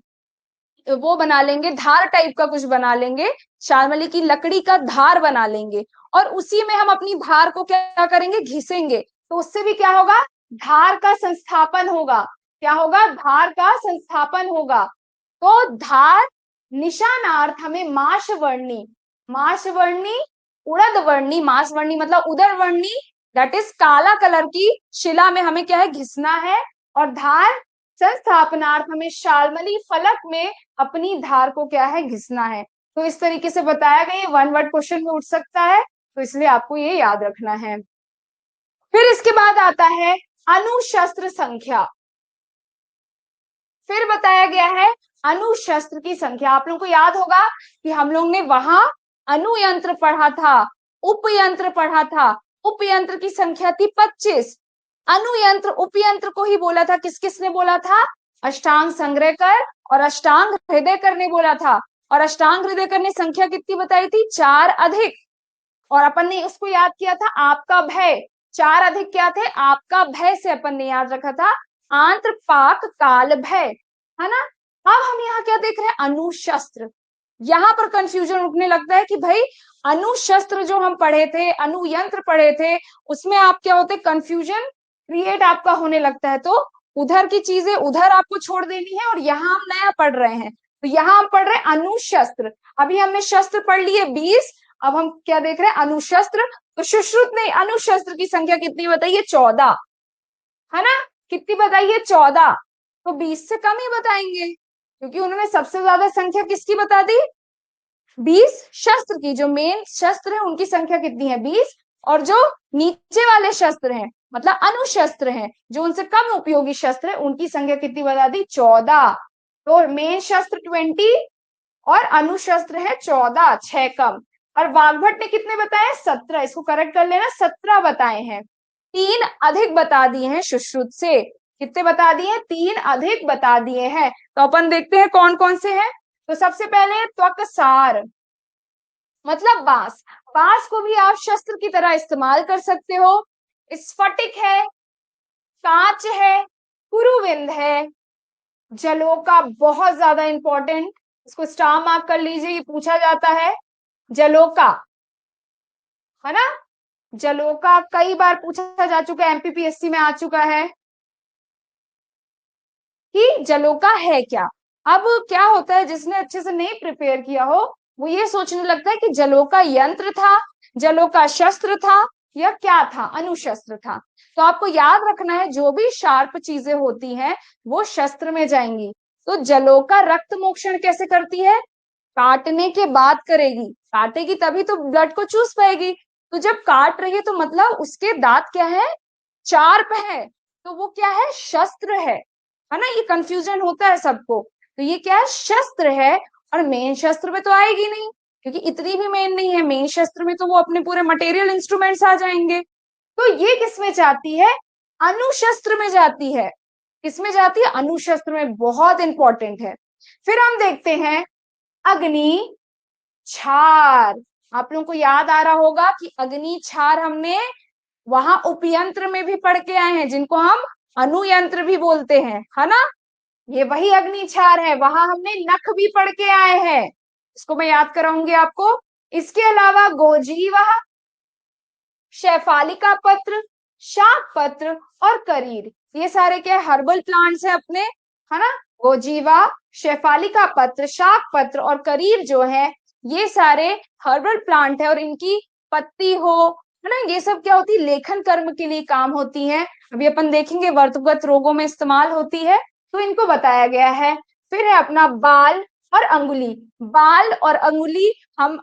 वो बना लेंगे, धार टाइप का कुछ बना लेंगे, शालमली की लकड़ी का धार बना लेंगे, और उसी में हम अपनी धार को क्या करेंगे? घिसेंगे। तो उससे भी क्या होगा? धार का संस्थापन होगा। क्या होगा? धार का संस्थापन होगा। तो धार निशानार्थ हमें माश वर्णी, माश वर्णी उड़द वर्णी, मास वर्णी मतलब उदर वर्णी, दैट इज काला कलर की शिला में हमें क्या है? घिसना है। और धार संस्थापनार्थ हमें शाल्मली फलक में अपनी धार को क्या है, घिसना है। तो इस तरीके से बताया गया, ये वन वर्ड क्वेश्चन में उठ सकता है, तो इसलिए आपको ये याद रखना है। फिर इसके बाद आता है अणुशस्त्र संख्या। फिर बताया गया है अणुशस्त्र की संख्या। आप लोगों को याद होगा कि हम लोग ने वहां अणुयंत्र पढ़ा था, उपयंत्र पढ़ा था। उपयंत्र की संख्या थी 25। अणुयंत्र उपयंत्र को ही बोला था, किस किसने बोला था, अष्टांग संग्रहकर और अष्टांग हृदयकर ने बोला था। और अष्टांग हृदयकर ने संख्या कितनी बताई थी, 4 अधिक। और अपन ने उसको याद किया था आपका भय। 4 अधिक क्या थे, आपका भय से अपन ने याद रखा था आंत्र पाक काल भय, है ना। अब हम यहाँ क्या देख रहे हैं, अणुशस्त्र। यहाँ पर कंफ्यूजन उठने लगता है कि भाई अणुशस्त्र जो हम पढ़े थे, अणुयंत्र पढ़े थे, उसमें आप क्या होते, कंफ्यूजन क्रिएट आपका होने लगता है। तो उधर की चीजें उधर आपको छोड़ देनी है और यहाँ हम नया पढ़ रहे हैं। तो यहाँ हम पढ़ रहे हैं अणुशस्त्र। अभी हमने शस्त्र पढ़ लिए 20, अब हम क्या देख रहे हैं, अणुशस्त्र। तो सुश्रुत ने अणुशस्त्र की संख्या कितनी बताई है, 14, है ना। कितनी बताई है, 14। तो 20 से कम ही बताएंगे, क्योंकि उन्होंने सबसे ज्यादा संख्या किसकी बता दी, 20 शस्त्र की। जो मेन शस्त्र है उनकी संख्या कितनी है, 20। और जो नीचे वाले शस्त्र हैं, मतलब अणुशस्त्र हैं, जो उनसे कम उपयोगी शस्त्र है, उनकी संख्या कितनी बता दी, 14। तो मेन शस्त्र 20 और अणुशस्त्र है 14, 6 कम। और वाग्भट ने कितने बताए, 17। इसको करेक्ट कर लेना, 17 बताए हैं। 3 अधिक बता दिए हैं सुश्रुत से। कितने बता दिए हैं, 3 अधिक बता दिए हैं। तो अपन देखते हैं कौन कौन से हैं। तो सबसे पहले त्वकसार, मतलब बांस। बांस को भी आप शस्त्र की तरह इस्तेमाल कर सकते हो। स्फटिक है, कांच है, कुरुविंद है, जलोका बहुत ज्यादा इंपॉर्टेंट, इसको स्टार मार्क कर लीजिए, ये पूछा जाता है। जलोका, है ना। जलोका कई बार पूछा जा चुका है, एमपीपीएससी में आ चुका है कि जलोका है क्या। अब क्या होता है, जिसने अच्छे से नहीं प्रिपेयर किया हो, वो ये सोचने लगता है कि जलोका यंत्र था, जलोका शस्त्र था, या क्या था, अणुशस्त्र था। तो आपको याद रखना है, जो भी शार्प चीजें होती हैं वो शस्त्र में जाएंगी। तो जलोका रक्त मोक्षण कैसे करती है, काटने के बाद करेगी, काटेगी तभी तो ब्लड को चूस पाएगी। तो जब काट रही है तो मतलब उसके दांत क्या है, शार्प है, तो वो क्या है, शस्त्र है ना। ये कंफ्यूजन होता है सबको। तो ये क्या है, शस्त्र है। और मेन शस्त्र में तो आएगी नहीं, क्योंकि इतनी भी मेन नहीं है। मेन शस्त्र में तो वो अपने पूरे मटेरियल इंस्ट्रूमेंट्स आ जाएंगे। तो ये किसमें जाती है, अणुशस्त्र में जाती है। किसमें जाती है, अणुशस्त्र में, बहुत इंपॉर्टेंट है। फिर हम देखते हैं अग्नि क्षार। आप लोगों को याद आ रहा होगा कि अग्नि क्षार हमने वहां उपयंत्र में भी पढ़ के आए हैं, जिनको हम अणुयंत्र भी बोलते हैं, है ना। ये वही अग्नि क्षार है, वहां हमने नख भी पढ़ के आए हैं, इसको मैं याद कराऊंगी आपको। इसके अलावा गोजीवा, शेफालिका पत्र, शाक पत्र और करीर, ये सारे क्या हर्बल प्लांट्स हैं अपने, है ना। गोजीवा, शेफालिका पत्र, शाक पत्र और करीर जो है, ये सारे हर्बल प्लांट है। और इनकी पत्ती हो, है ना, ये सब क्या होती है, लेखन कर्म के लिए काम होती है। अभी अपन देखेंगे वर्तगत रोगों में इस्तेमाल होती है, तो इनको बताया गया है। फिर है अपना बाल और अंगुली। बाल और अंगुली हम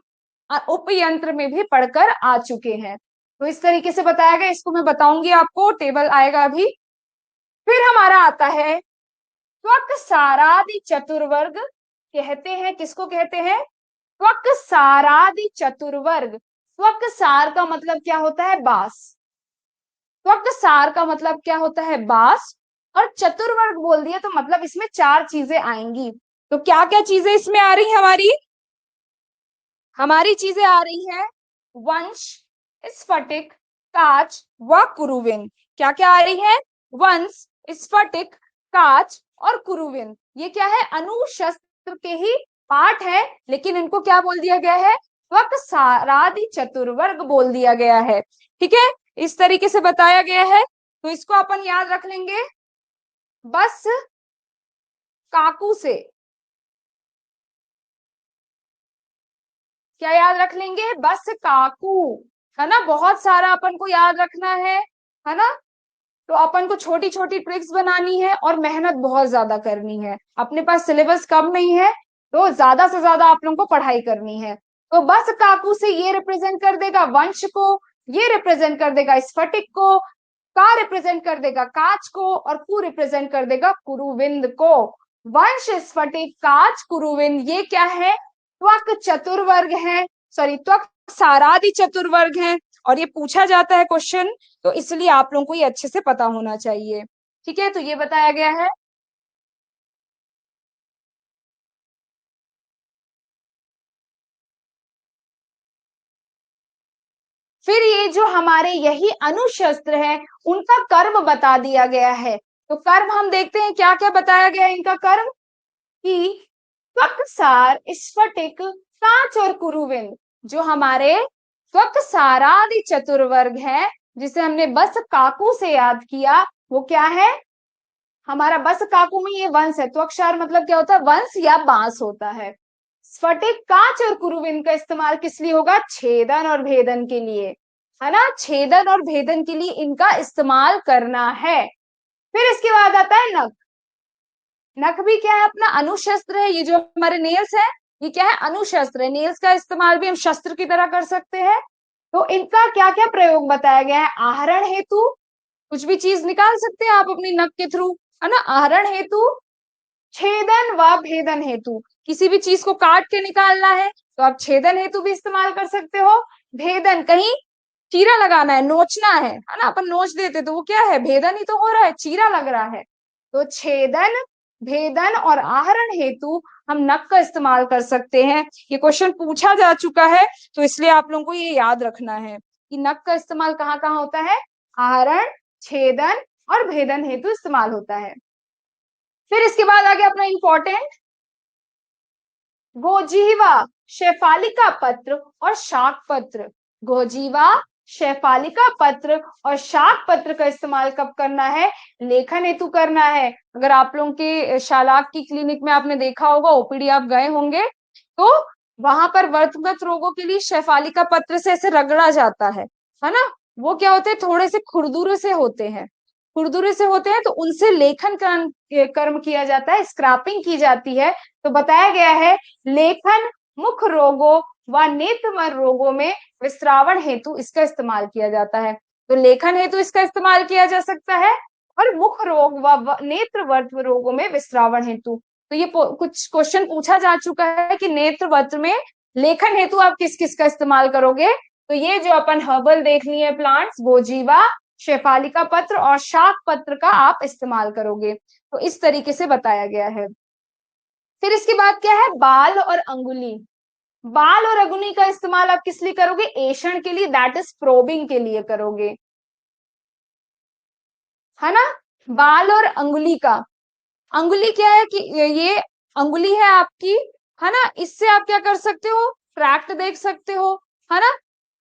उपयंत्र में भी पढ़कर आ चुके हैं। तो इस तरीके से बताया गया, इसको मैं बताऊंगी आपको, टेबल आएगा अभी। फिर हमारा आता है त्वक सारादि चतुर्वर्ग। कहते हैं, किसको कहते हैं, त्वक सारादि चतुर्वर्ग। त्वक सार का मतलब क्या होता है, बांस। त्वक सार का मतलब क्या होता है, बांस। और चतुर्वर्ग बोल दिया तो मतलब इसमें 4 चीजें आएंगी। तो क्या क्या चीजें इसमें आ रही है, हमारी चीजें आ रही हैं, वंश, स्फटिक, काच व कुरुविन। क्या क्या आ रही है, वंश, स्फटिक, काच और कुरुविन। ये क्या है, अणुशस्त्र के ही पार्ट है, लेकिन इनको क्या बोल दिया गया है, त्वक सारादि चतुर्वर्ग बोल दिया गया है। ठीक है, इस तरीके से बताया गया है। तो इसको अपन याद रख लेंगे बस काकू से। क्या याद रख लेंगे, बस काकू, है ना। बहुत सारा अपन को याद रखना है ना। तो अपन को छोटी छोटी ट्रिक्स बनानी है और मेहनत बहुत ज्यादा करनी है। अपने पास सिलेबस कम नहीं है, तो ज्यादा से ज्यादा आप लोगों को पढ़ाई करनी है। तो बस काकू से ये रिप्रेजेंट कर देगा वंश को, ये रिप्रेजेंट कर देगा स्फटिक को, का रिप्रेजेंट कर देगा काच को, और कु रिप्रेजेंट कर देगा कुरुविंद को। वंश, स्फटिक, काच, कुरुविंद ये क्या है? त्वक चतुर्वर्ग है, सॉरी त्वक सारादि चतुर्वर्ग है, और ये पूछा जाता है क्वेश्चन, तो इसलिए आप लोगों को ये अच्छे से पता होना चाहिए। ठीक है, तो ये बताया गया है। फिर ये जो हमारे यही अनुशस्त्र है, उनका कर्म बता दिया गया है। तो कर्म हम देखते हैं क्या क्या बताया गया है इनका कर्म, कि त्वकसार, स्फटिक, कांच और कुरुविंद, जो हमारे त्वकसारादि चतुर्वर्ग है, जिसे हमने बस काकू से याद किया, वो क्या है? हमारा बस काकू में ये वंश है। त्वक्षार मतलब क्या होता है? वंश या बांस होता है। स्फटिक, कांच और कुरुविंद का इस्तेमाल किस लिए होगा? छेदन और भेदन के लिए, है ना? छेदन और भेदन के लिए इनका इस्तेमाल करना है। फिर इसके बाद आता है नख। नख भी क्या है? अपना अनुशस्त्र है। ये जो हमारे नेल्स है, ये क्या है? अनुशस्त्र है। नेल्स का इस्तेमाल भी हम शस्त्र की तरह कर सकते हैं। तो इनका क्या क्या प्रयोग बताया गया है? आहरण हेतु, कुछ भी चीज निकाल सकते हैं आप अपनी नख के थ्रू, है ना? आहरण हेतु, छेदन व भेदन हेतु, किसी भी चीज को काट के निकालना है तो आप छेदन हेतु भी इस्तेमाल कर सकते हो। भेदन, कहीं चीरा लगाना है, नोचना है ना? अपन नोच देते तो वो क्या है? भेदन ही तो हो रहा है, चीरा लग रहा है। तो छेदन, भेदन और आहरण हेतु हम नख का इस्तेमाल कर सकते हैं। ये क्वेश्चन पूछा जा चुका है, तो इसलिए आप लोगों को ये याद रखना है कि नख का इस्तेमाल कहाँ कहाँ होता है? आहरण, छेदन और भेदन हेतु इस्तेमाल होता है। फिर इसके बाद आ गया अपना इंपॉर्टेंट गोजीवा, शेफालिका पत्र और शाक पत्र। गोजीवा, शेफालिका पत्र और शाक पत्र का इस्तेमाल कब करना है? लेखन हेतु करना है। अगर आप लोगों के शालाक की क्लिनिक में आपने देखा होगा, ओपीडी आप गए होंगे, तो वहां पर वर्तगत रोगों के लिए शेफालिका पत्र से ऐसे रगड़ा जाता है ना? वो क्या होते हैं? थोड़े से खुरदुरे से होते हैं, खुरदुरे से होते हैं, तो उनसे लेखन कर्म किया जाता है, स्क्रैपिंग की जाती है। तो बताया गया है लेखन, मुख रोगों व नेत्रमय रोगों में विस्रावण हेतु इसका इस्तेमाल किया जाता है। तो लेखन हेतु इसका इस्तेमाल किया जा सकता है, और मुख रोग व नेत्रवर्त रोगों में विस्रावण हेतु। तो ये कुछ क्वेश्चन पूछा जा चुका है कि नेत्रवत में लेखन हेतु आप किस किस का इस्तेमाल करोगे। तो ये जो अपन हर्बल देख लिए प्लांट्स, गोजीवा, शेफालिका पत्र और शाक पत्र का आप इस्तेमाल करोगे। तो इस तरीके से बताया गया है। फिर इसके बाद क्या है? बाल और अंगुली। बाल और अंगुली का इस्तेमाल आप किस लिए करोगे? एषण के लिए, दैट इज प्रोबिंग के लिए करोगे, है ना? बाल और अंगुली का, अंगुली क्या है कि ये अंगुली है आपकी, है ना? इससे आप क्या कर सकते हो? ट्रैक्ट देख सकते हो, है ना?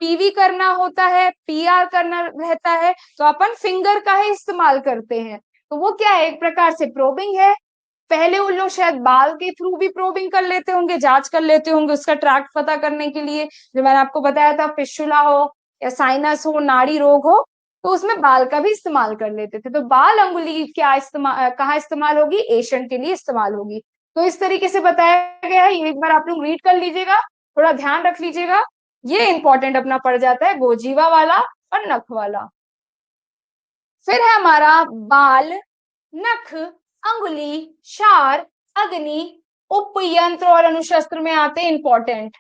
पीवी करना होता है, पीआर करना रहता है, तो अपन फिंगर का ही इस्तेमाल करते हैं। तो वो क्या है? एक प्रकार से प्रोबिंग है। पहले उन लोग शायद बाल के थ्रू भी प्रोबिंग कर लेते होंगे, जांच कर लेते होंगे उसका ट्रैक्ट पता करने के लिए, जो मैंने आपको बताया था, फिस्टुला हो या साइनस हो, नाड़ी रोग हो, तो उसमें बाल का भी इस्तेमाल कर लेते थे। तो बाल अंगुली क्या इस्तेमाल, कहाँ इस्तेमाल होगी? एशियन के लिए इस्तेमाल होगी। तो इस तरीके से बताया गया है, ये एक बार आप लोग रीड कर लीजिएगा, थोड़ा ध्यान रख लीजिएगा। ये इंपॉर्टेंट अपना पड़ जाता है, गोजीवा वाला और नख वाला। फिर है हमारा बाल, नख, अंगुली, क्षार, अग्नि, उपयंत्र और अनुशस्त्र में आते इंपॉर्टेंट,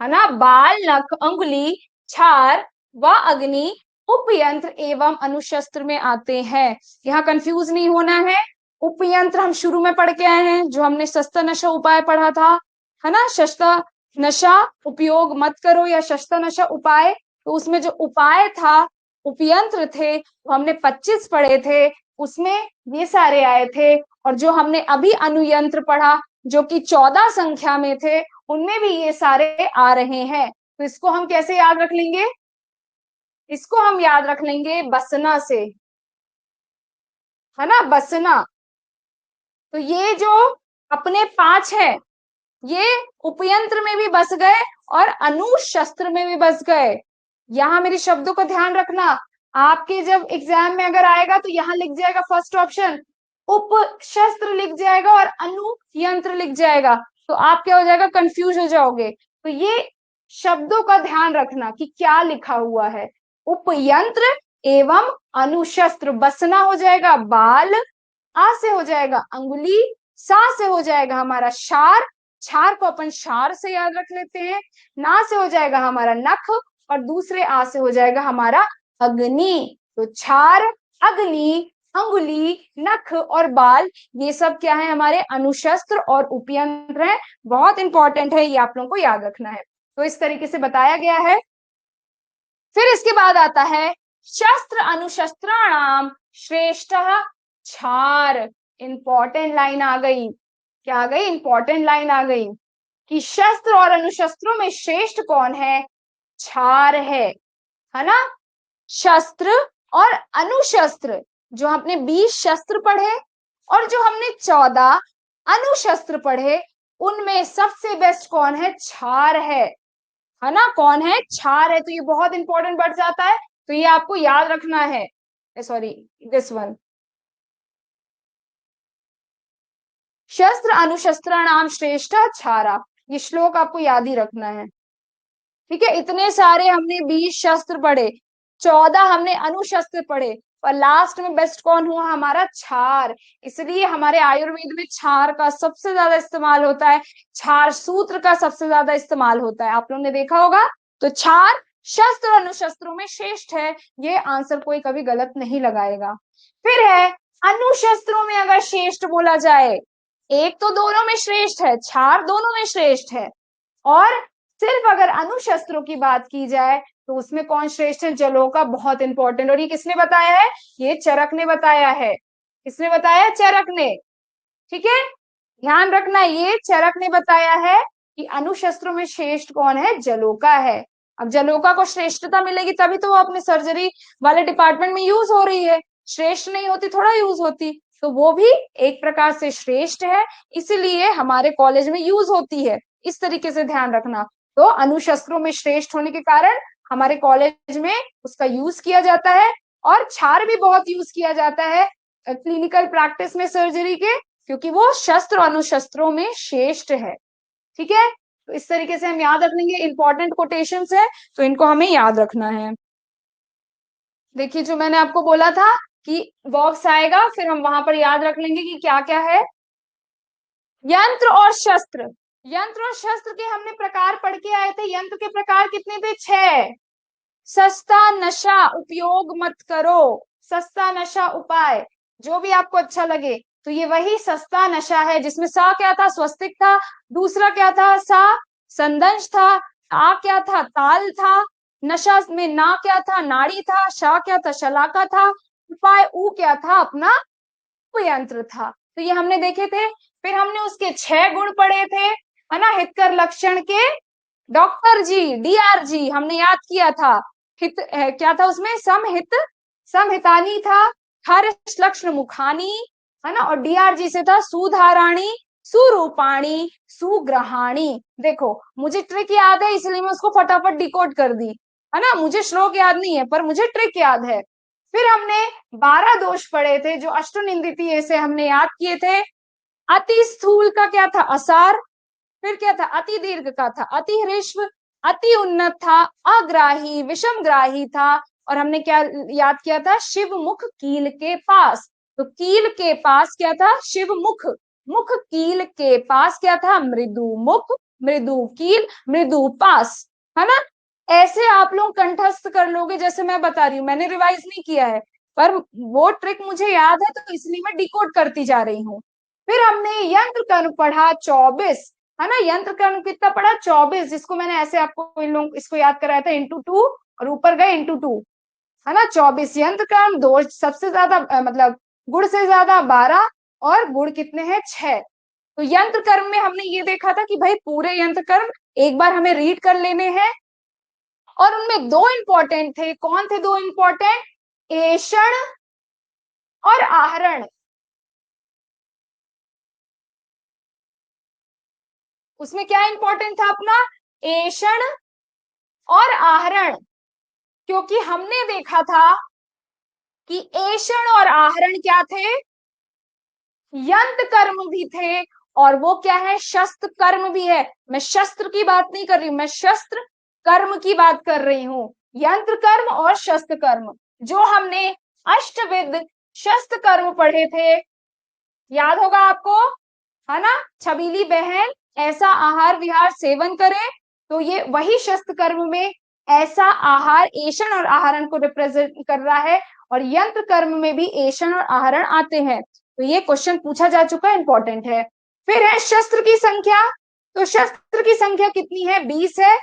है ना? बाल, नख, अंगुली, क्षार व अग्नि, उपयंत्र एवं अनुशस्त्र में आते हैं। यहाँ कंफ्यूज नहीं होना है। उपयंत्र हम शुरू में पढ़ के आए हैं, जो हमने शस्त्र नशा उपाय पढ़ा था, है ना? शस्त्र नशा उपयोग मत करो या शस्त्र नशा उपाय, तो उसमें जो उपाय था, उपयंत्र थे, वो हमने 25 पढ़े थे, उसमें ये सारे आए थे। और जो हमने अभी अनुयंत्र पढ़ा, जो कि 14 संख्या में थे, उनमें भी ये सारे आ रहे हैं। तो इसको हम कैसे याद रख लेंगे? इसको हम याद रख लेंगे बसना से, है ना? बसना। तो ये जो अपने 5 है, ये उपयंत्र में भी बस गए और अनुशस्त्र में भी बस गए। यहां मेरे शब्दों का ध्यान रखना, आपके जब एग्जाम में अगर आएगा तो यहाँ लिख जाएगा फर्स्ट ऑप्शन, उप शस्त्र लिख जाएगा और अनु यंत्र लिख जाएगा, तो आप क्या हो जाएगा, कंफ्यूज हो जाओगे। तो ये शब्दों का ध्यान रखना कि क्या लिखा हुआ है। उपयंत्र एवं अनुशस्त्र, बसना हो जाएगा बाल, आ से हो जाएगा अंगुली, सा से हो जाएगा हमारा शार, छार को अपन शार से याद रख लेते हैं, ना से हो जाएगा हमारा नख, और दूसरे आ से हो जाएगा हमारा अग्नि। तो छार, अग्नि, अंगुली, नख और बाल, ये सब क्या है, हमारे अनुशस्त्र और उपयंत्र है। बहुत इंपॉर्टेंट है, ये आप लोगों को याद रखना है। तो इस तरीके से बताया गया है। फिर इसके बाद आता है शस्त्र अनुशस्त्राणाम श्रेष्ठ छार। इंपॉर्टेंट लाइन आ गई, क्या आ गई, इंपॉर्टेंट लाइन आ गई कि शस्त्र और अनुशस्त्रों में श्रेष्ठ कौन है, छार है ना। शस्त्र और अनुशस्त्र, जो हमने 20 शस्त्र पढ़े और जो हमने 14 अनुशस्त्र पढ़े, उनमें सबसे बेस्ट कौन है, छार है ना, कौन है, छार है। तो ये बहुत इंपॉर्टेंट बढ़ जाता है, तो ये आपको याद रखना है। सॉरी, दिस वन, शस्त्र अनुशस्त्राणाम श्रेष्ठ छारा, ये श्लोक आपको याद ही रखना है। ठीक है, इतने सारे हमने 20 शस्त्र पढ़े, 14 हमने अनुशस्त्र पढ़े, और लास्ट में बेस्ट कौन हुआ, हमारा छार। इसलिए हमारे आयुर्वेद में छार का सबसे ज्यादा इस्तेमाल होता है, छार सूत्र का सबसे ज्यादा इस्तेमाल होता है, आप लोगों ने देखा होगा। तो छार शस्त्र और अनुशस्त्रों में श्रेष्ठ है, ये आंसर कोई कभी गलत नहीं लगाएगा। फिर है अनुशस्त्रों में अगर श्रेष्ठ बोला जाए, एक तो दोनों में श्रेष्ठ है, छार दोनों में श्रेष्ठ है, और सिर्फ अगर अनुशस्त्रों की बात की जाए तो उसमें कौन श्रेष्ठ है, जलोका, बहुत इंपॉर्टेंट। और ये किसने बताया है, ये चरक ने बताया है। किसने बताया, चरक ने। ठीक है, ध्यान रखना, ये चरक ने बताया है कि अनुशस्त्रों में श्रेष्ठ कौन है, जलोका है। अब जलोका को श्रेष्ठता मिलेगी तभी तो वो अपने सर्जरी वाले डिपार्टमेंट में यूज हो रही है, श्रेष्ठ नहीं होती थोड़ा यूज होती। तो वो भी एक प्रकार से श्रेष्ठ है, इसीलिए हमारे कॉलेज में यूज होती है, इस तरीके से ध्यान रखना। तो अनुशस्त्रों में श्रेष्ठ होने के कारण हमारे कॉलेज में उसका यूज किया जाता है, और छार भी बहुत यूज किया जाता है क्लिनिकल प्रैक्टिस में सर्जरी के, क्योंकि वो शस्त्र अनुशस्त्रों में श्रेष्ठ है। ठीक है, तो इस तरीके से हम याद रख लेंगे, इंपॉर्टेंट कोटेशंस है तो इनको हमें याद रखना है। देखिए, जो मैंने आपको बोला था कि बॉक्स आएगा, फिर हम वहां पर याद रख लेंगे कि क्या क्या है। यंत्र और शस्त्र, यंत्र और शस्त्र के हमने प्रकार पढ़ के आए थे। यंत्र के प्रकार कितने थे, 6। सस्ता नशा उपयोग मत करो, सस्ता नशा उपाय, जो भी आपको अच्छा लगे। तो ये वही सस्ता नशा है जिसमें सा क्या था, स्वस्तिक था, दूसरा क्या था, सा संदंश था, आ क्या था, ताल था, नशा में ना क्या था, नाड़ी था, शा क्या था, शलाका था, उपाय ऊ क्या था, अपना यंत्र था। तो ये हमने देखे थे। फिर हमने उसके 6 गुण पढ़े थे, है ना, हितकर लक्षण के, डॉक्टर जी, डीआरजी हमने याद किया था। हित क्या था उसमें, समहित, समहितानी था, हर्ष लक्षण मुखानी, है ना, और डीआरजी से था सुधाराणी, सुरूपाणी, सुग्रहाणी। देखो, मुझे ट्रिक याद है इसलिए मैं उसको फटाफट डिकोड कर दी, है ना, मुझे श्लोक याद नहीं है पर मुझे ट्रिक याद है। फिर हमने 12 दोष पढ़े थे जो अष्टनिंदितीय से हमने याद किए थे। अति स्थूल का क्या था, असार, फिर क्या था, अति दीर्घ का था अति ह्रीश्व, अति उन्नत था अग्राही, विषम ग्राही था, और हमने क्या याद किया था, शिव मुख कील के पास। तो कील के पास क्या था, शिव मुख, मुख कील के पास क्या था, मृदु मुख, मृदु कील, मृदु पास, है ना। ऐसे आप लोग कंठस्थ कर लोगे जैसे मैं बता रही हूँ, मैंने रिवाइज नहीं किया है पर वो ट्रिक मुझे याद है तो इसलिए मैं डिकोड करती जा रही हूँ। फिर हमने यंत्र कर्म पढ़ा 24, है ना, यंत्र कर्म कितना पढ़ा, 24, जिसको मैंने ऐसे आपको इन लोग इसको याद कराया था इंटू 2, और ऊपर गए इंटू 2, है ना। 24 यंत्र कर्म, दोष सबसे ज्यादा मतलब गुण से ज्यादा 12, और गुण कितने हैं, 6। तो यंत्र कर्म में हमने ये देखा था कि भाई पूरे यंत्र कर्म एक बार हमें रीड कर लेने हैं, और उनमें 2 इंपॉर्टेंट थे। कौन थे 2 इंपॉर्टेंट, एषण और आहरण। उसमें क्या इंपॉर्टेंट था अपना, एषण और आहरण, क्योंकि हमने देखा था कि एषण और आहरण क्या थे, यंत्र कर्म भी थे, और वो क्या है, शस्त्र कर्म भी है। मैं शस्त्र की बात नहीं कर रही हूं, मैं शस्त्र कर्म की बात कर रही हूं। यंत्र कर्म और शस्त्र कर्म, जो हमने अष्टविध शस्त्र कर्म पढ़े थे, याद होगा आपको, है ना। छबीली बहन ऐसा आहार विहार सेवन करे, तो ये वही शस्त्र कर्म में ऐसा आहार, एषण और आहरण को रिप्रेजेंट कर रहा है, और यंत्र कर्म में भी एषण और आहरण आते हैं। तो ये क्वेश्चन पूछा जा चुका है, इंपॉर्टेंट है। फिर है शस्त्र की संख्या। तो शस्त्र की संख्या कितनी है, 20 है।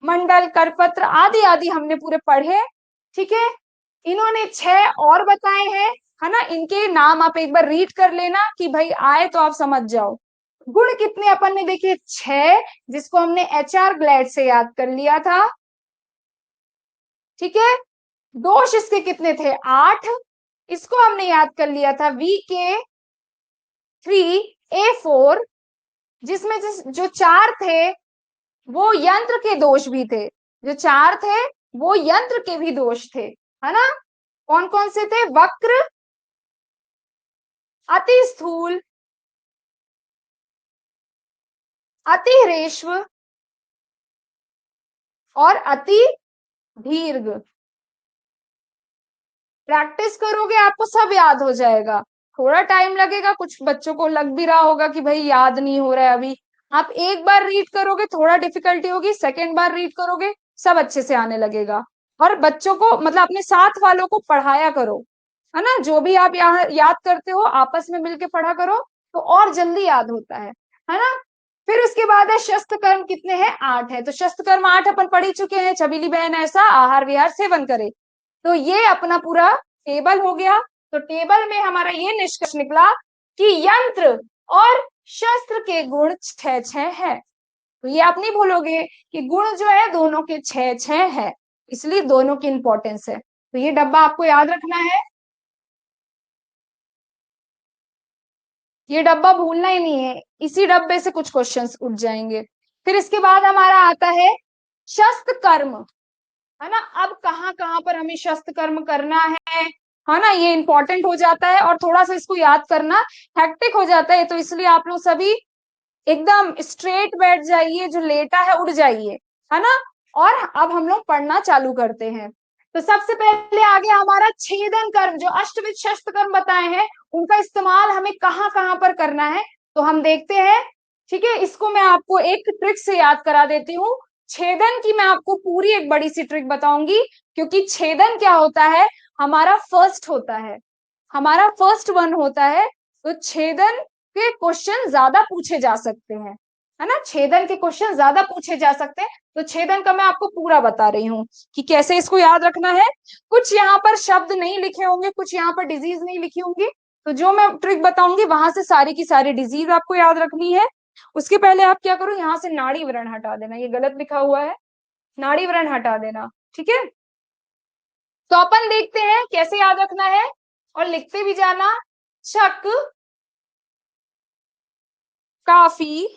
मंडल, करपत्र आदि आदि हमने पूरे पढ़े, ठीक है। इन्होंने 6 और बताए हैं, है ना। इनके नाम आप एक बार रीड कर लेना कि भाई आए तो आप समझ जाओ। गुण कितने अपन ने देखे, 6, जिसको हमने HR ग्लैड से याद कर लिया था, ठीक है। दोष इसके कितने थे, 8, इसको हमने याद कर लिया था, VK3A4, जिसमें जो 4 थे वो यंत्र के दोष भी थे, जो 4 थे वो यंत्र के भी दोष थे, है ना। कौन कौन से थे, वक्र, अति स्थूल, अति ह्रेष्व और अति दीर्घ। प्रैक्टिस करोगे आपको सब याद हो जाएगा, थोड़ा टाइम लगेगा, कुछ बच्चों को लग भी रहा होगा कि भाई याद नहीं हो रहा है अभी। आप एक बार रीड करोगे थोड़ा डिफिकल्टी होगी, सेकेंड बार रीड करोगे सब अच्छे से आने लगेगा। और बच्चों को मतलब अपने साथ वालों को पढ़ाया करो, है ना। जो भी आप यहाँ याद करते हो आपस में मिलके पढ़ा करो, तो और जल्दी याद होता है ना। फिर उसके बाद है शस्त्र कर्म, कितने हैं, 8 है। तो शस्त्र कर्म 8 अपन पढ़ ही चुके हैं, छबीली बहन ऐसा आहार विहार सेवन करे। तो ये अपना पूरा टेबल हो गया। तो टेबल में हमारा ये निष्कर्ष निकला कि यंत्र और शस्त्र के गुण 6-6 है। तो ये आप नहीं भूलोगे कि गुण जो है दोनों के 6-6 है, इसलिए दोनों की इंपॉर्टेंस है। तो ये डब्बा आपको याद रखना है, ये डब्बा भूलना ही नहीं है, इसी डब्बे से कुछ क्वेश्चंस उठ जाएंगे। फिर इसके बाद हमारा आता है शस्त्र कर्म, है ना। अब कहाँ कहाँ पर हमें शस्त्र कर्म करना है ना, ये इंपॉर्टेंट हो जाता है, और थोड़ा सा इसको याद करना हेक्टिक हो जाता है। तो इसलिए आप लोग सभी एकदम स्ट्रेट बैठ जाइए, जो लेटा है उठ जाइए, है ना। और अब हम लोग पढ़ना चालू करते हैं। तो सबसे पहले आगे हमारा छेदन कर्म, जो अष्टविध शस्त्र कर्म बताए हैं उनका इस्तेमाल हमें कहाँ कहाँ पर करना है, तो हम देखते हैं, ठीक है। इसको मैं आपको एक ट्रिक से याद करा देती हूँ। छेदन की मैं आपको पूरी एक बड़ी सी ट्रिक बताऊंगी, क्योंकि छेदन क्या होता है, हमारा फर्स्ट होता है, हमारा फर्स्ट वन होता है। तो छेदन के क्वेश्चन ज्यादा पूछे जा सकते हैं, है ना। छेदन के क्वेश्चन ज्यादा पूछे जा सकते हैं। तो छेदन का मैं आपको पूरा बता रही हूँ कि कैसे इसको याद रखना है। कुछ यहाँ पर शब्द नहीं लिखे होंगे, कुछ यहाँ पर डिजीज नहीं लिखी होंगी, तो जो मैं ट्रिक बताऊंगी वहां से सारी की सारी डिजीज आपको याद रखनी है। उसके पहले आप क्या करो, यहाँ से नाड़ी व्रण हटा देना, ये गलत लिखा हुआ है, नाड़ी व्रण हटा देना, ठीक है। तो अपन देखते हैं कैसे याद रखना है, और लिखते भी जाना। शक काफी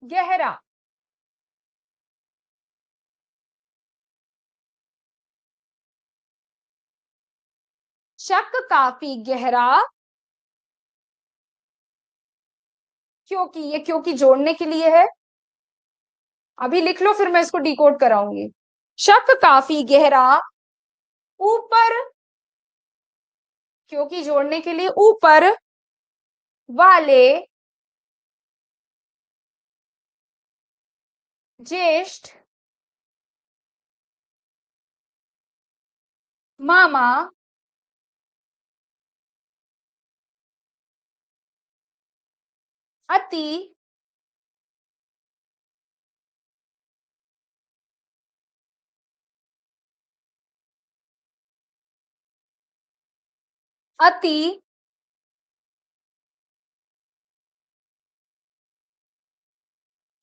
गहरा, शक काफी गहरा, क्योंकि, ये क्योंकि जोड़ने के लिए है, अभी लिख लो फिर मैं इसको डिकोड कराऊंगी। शक काफी गहरा, ऊपर, क्योंकि जोड़ने के लिए, ऊपर वाले ज्येष्ठ मामा अति अति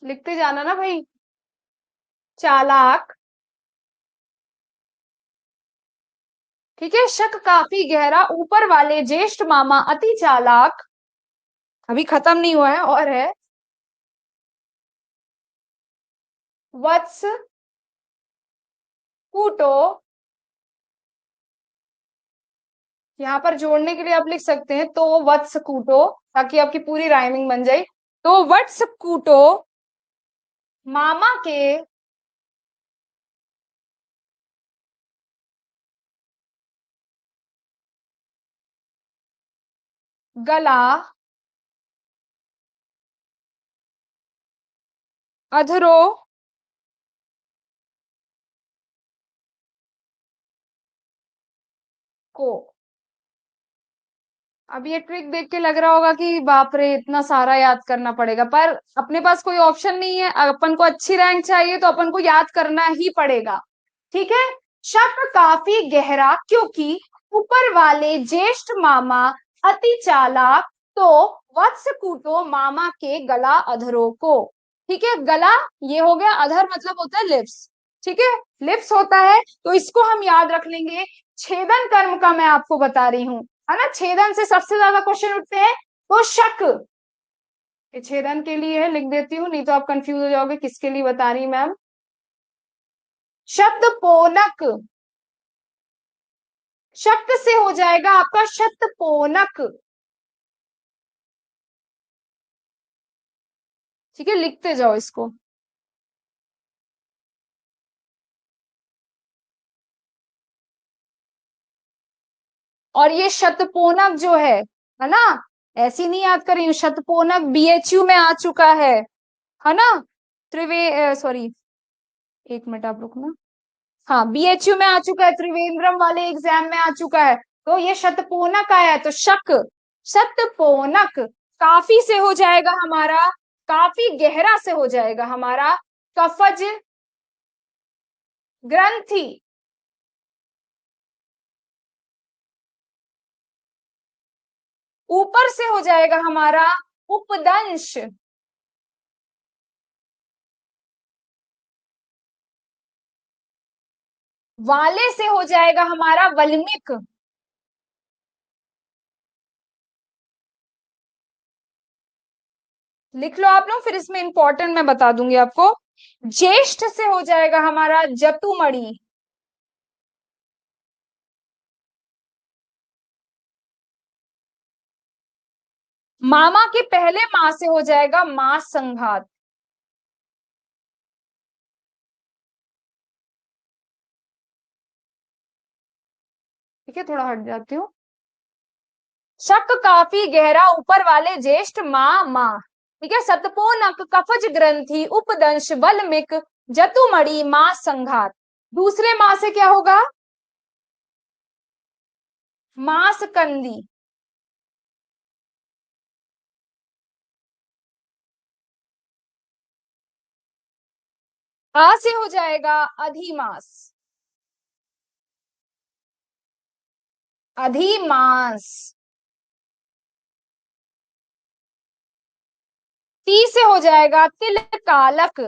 लिखते जाना ना भाई, चालाक, ठीक है। शक काफी गहरा, ऊपर वाले ज्येष्ठ मामा अति चालाक, अभी खत्म नहीं हुआ है और है, वत्स कूटो, यहाँ पर जोड़ने के लिए आप लिख सकते हैं तो वत्स कूटो, ताकि आपकी पूरी राइमिंग बन जाए। तो वत्स कूटो मामा के गला अधरो को। अब ये ट्रिक देख के लग रहा होगा कि बाप रे इतना सारा याद करना पड़ेगा, पर अपने पास कोई ऑप्शन नहीं है। अपन को अच्छी रैंक चाहिए तो अपन को याद करना ही पड़ेगा। ठीक है। शक काफी गहरा क्योंकि ऊपर वाले ज्येष्ठ मामा अति चालाक, तो वत्स कूटो मामा के गला अधरों को। ठीक है, गला ये हो गया, अधर मतलब होता है लिप्स। ठीक है, लिप्स होता है, तो इसको हम याद रख लेंगे। छेदन कर्म का मैं आपको बता रही हूँ, है ना, छेदन से सबसे ज्यादा क्वेश्चन उठते हैं। तो शक ये छेदन के लिए है, लिख देती हूँ, नहीं तो आप कंफ्यूज हो जाओगे किसके लिए बता रही मैम। शब्द पोनक, शक्त से हो जाएगा आपका शतपोनक। ठीक है, लिखते जाओ इसको। और ये शतपोनक जो है ना, ऐसी नहीं याद करी हूँ, शतपोनक बीएचयू में आ चुका है ना। सॉरी, एक मिनट आप रुकना। हाँ, बीएचयू में आ चुका है, त्रिवेंद्रम वाले एग्जाम में आ चुका है। तो ये शतपोनक आया है, तो शक, शतपोनक। काफी से हो जाएगा हमारा, काफी गहरा से हो जाएगा हमारा कफज ग्रंथि। ऊपर से हो जाएगा हमारा उपदंश। वाले से हो जाएगा हमारा वल्मिक। लिख लो आप लोग, फिर इसमें इंपॉर्टेंट मैं बता दूंगी आपको। ज्येष्ठ से हो जाएगा हमारा जतुमणि। मामा के पहले माँ से हो जाएगा मां संघात। ठीक है, थोड़ा हट जाती हूँ। शक काफी गहरा ऊपर वाले ज्येष्ठ माँ माँ। ठीक है, सतपोनक कफज ग्रंथि उपदंश वल्मिक जतुमणि मां संघात। दूसरे माँ से क्या होगा? मांसकंदी। आ से हो जाएगा अधिमास। अधिमास। ती से हो जाएगा तिलकालक।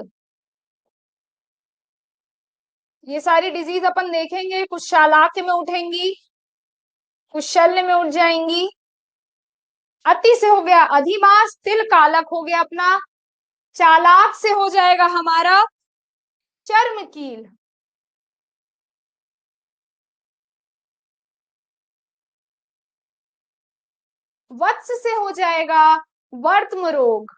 ये सारी डिजीज अपन देखेंगे, कुछ शालाक्य में उठेंगी, कुछ शल्य में उठ जाएंगी। अति से हो गया अधिमास, तिल कालक हो गया अपना, चालाक से हो जाएगा हमारा चर्मकील। वत्स से हो जाएगा वर्त्म रोग।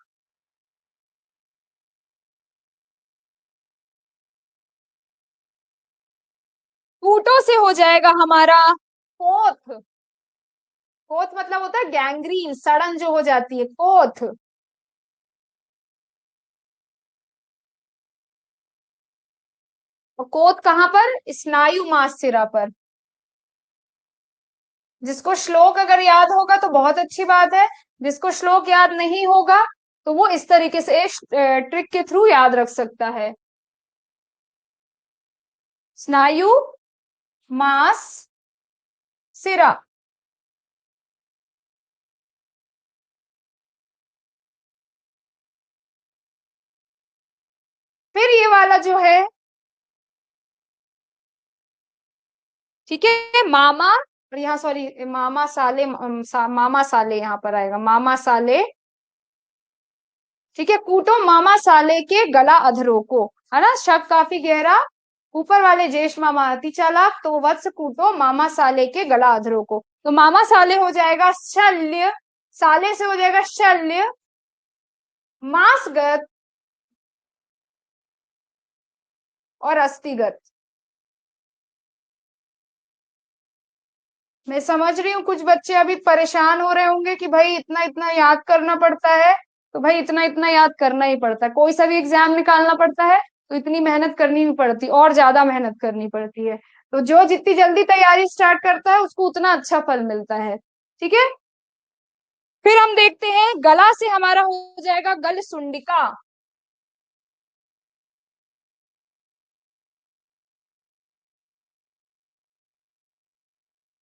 कूटो से हो जाएगा हमारा कोथ। कोथ मतलब होता है गैंग्रीन, सड़न जो हो जाती है, कोथ। और कोथ कहाँ पर? स्नायु मास्सिरा पर। जिसको श्लोक अगर याद होगा तो बहुत अच्छी बात है, जिसको श्लोक याद नहीं होगा तो वो इस तरीके से ट्रिक के थ्रू याद रख सकता है। स्नायु मास सिरा। फिर ये वाला जो है, ठीक है, मामा, और यहाँ सॉरी मामा साले, मामा साले यहाँ पर आएगा, मामा साले। ठीक है, कूटो मामा साले के गला अधरों को, है ना, शक काफी गहरा ऊपर वाले जेठ मामा अति चालाक, तो वत्स कूटो मामा साले के गला अधरों को। तो मामा साले हो जाएगा शल्य, साले से हो जाएगा शल्य, मांसगत और अस्थिगत। मैं समझ रही हूँ कुछ बच्चे अभी परेशान हो रहे होंगे कि भाई इतना इतना याद करना पड़ता है। तो भाई इतना इतना याद करना ही पड़ता है, कोई सा भी एग्जाम निकालना पड़ता है तो इतनी मेहनत करनी भी पड़ती, और ज्यादा मेहनत करनी पड़ती है। तो जो जितनी जल्दी तैयारी स्टार्ट करता है उसको उतना अच्छा फल मिलता है। ठीक है, फिर हम देखते हैं गला से हमारा हो जाएगा गल सुंडिका।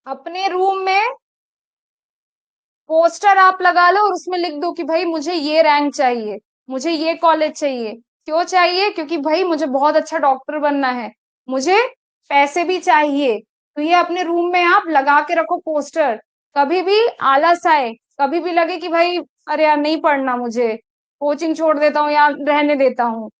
अपने रूम में पोस्टर आप लगा लो और उसमें लिख दो कि भाई मुझे ये रैंक चाहिए, मुझे ये कॉलेज चाहिए। क्यों चाहिए? क्योंकि भाई मुझे बहुत अच्छा डॉक्टर बनना है, मुझे पैसे भी चाहिए। तो ये अपने रूम में आप लगा के रखो पोस्टर। कभी भी आलस आए, कभी भी लगे कि भाई अरे यार नहीं पढ़ना मुझे, कोचिंग छोड़ देता हूँ या रहने देता हूँ,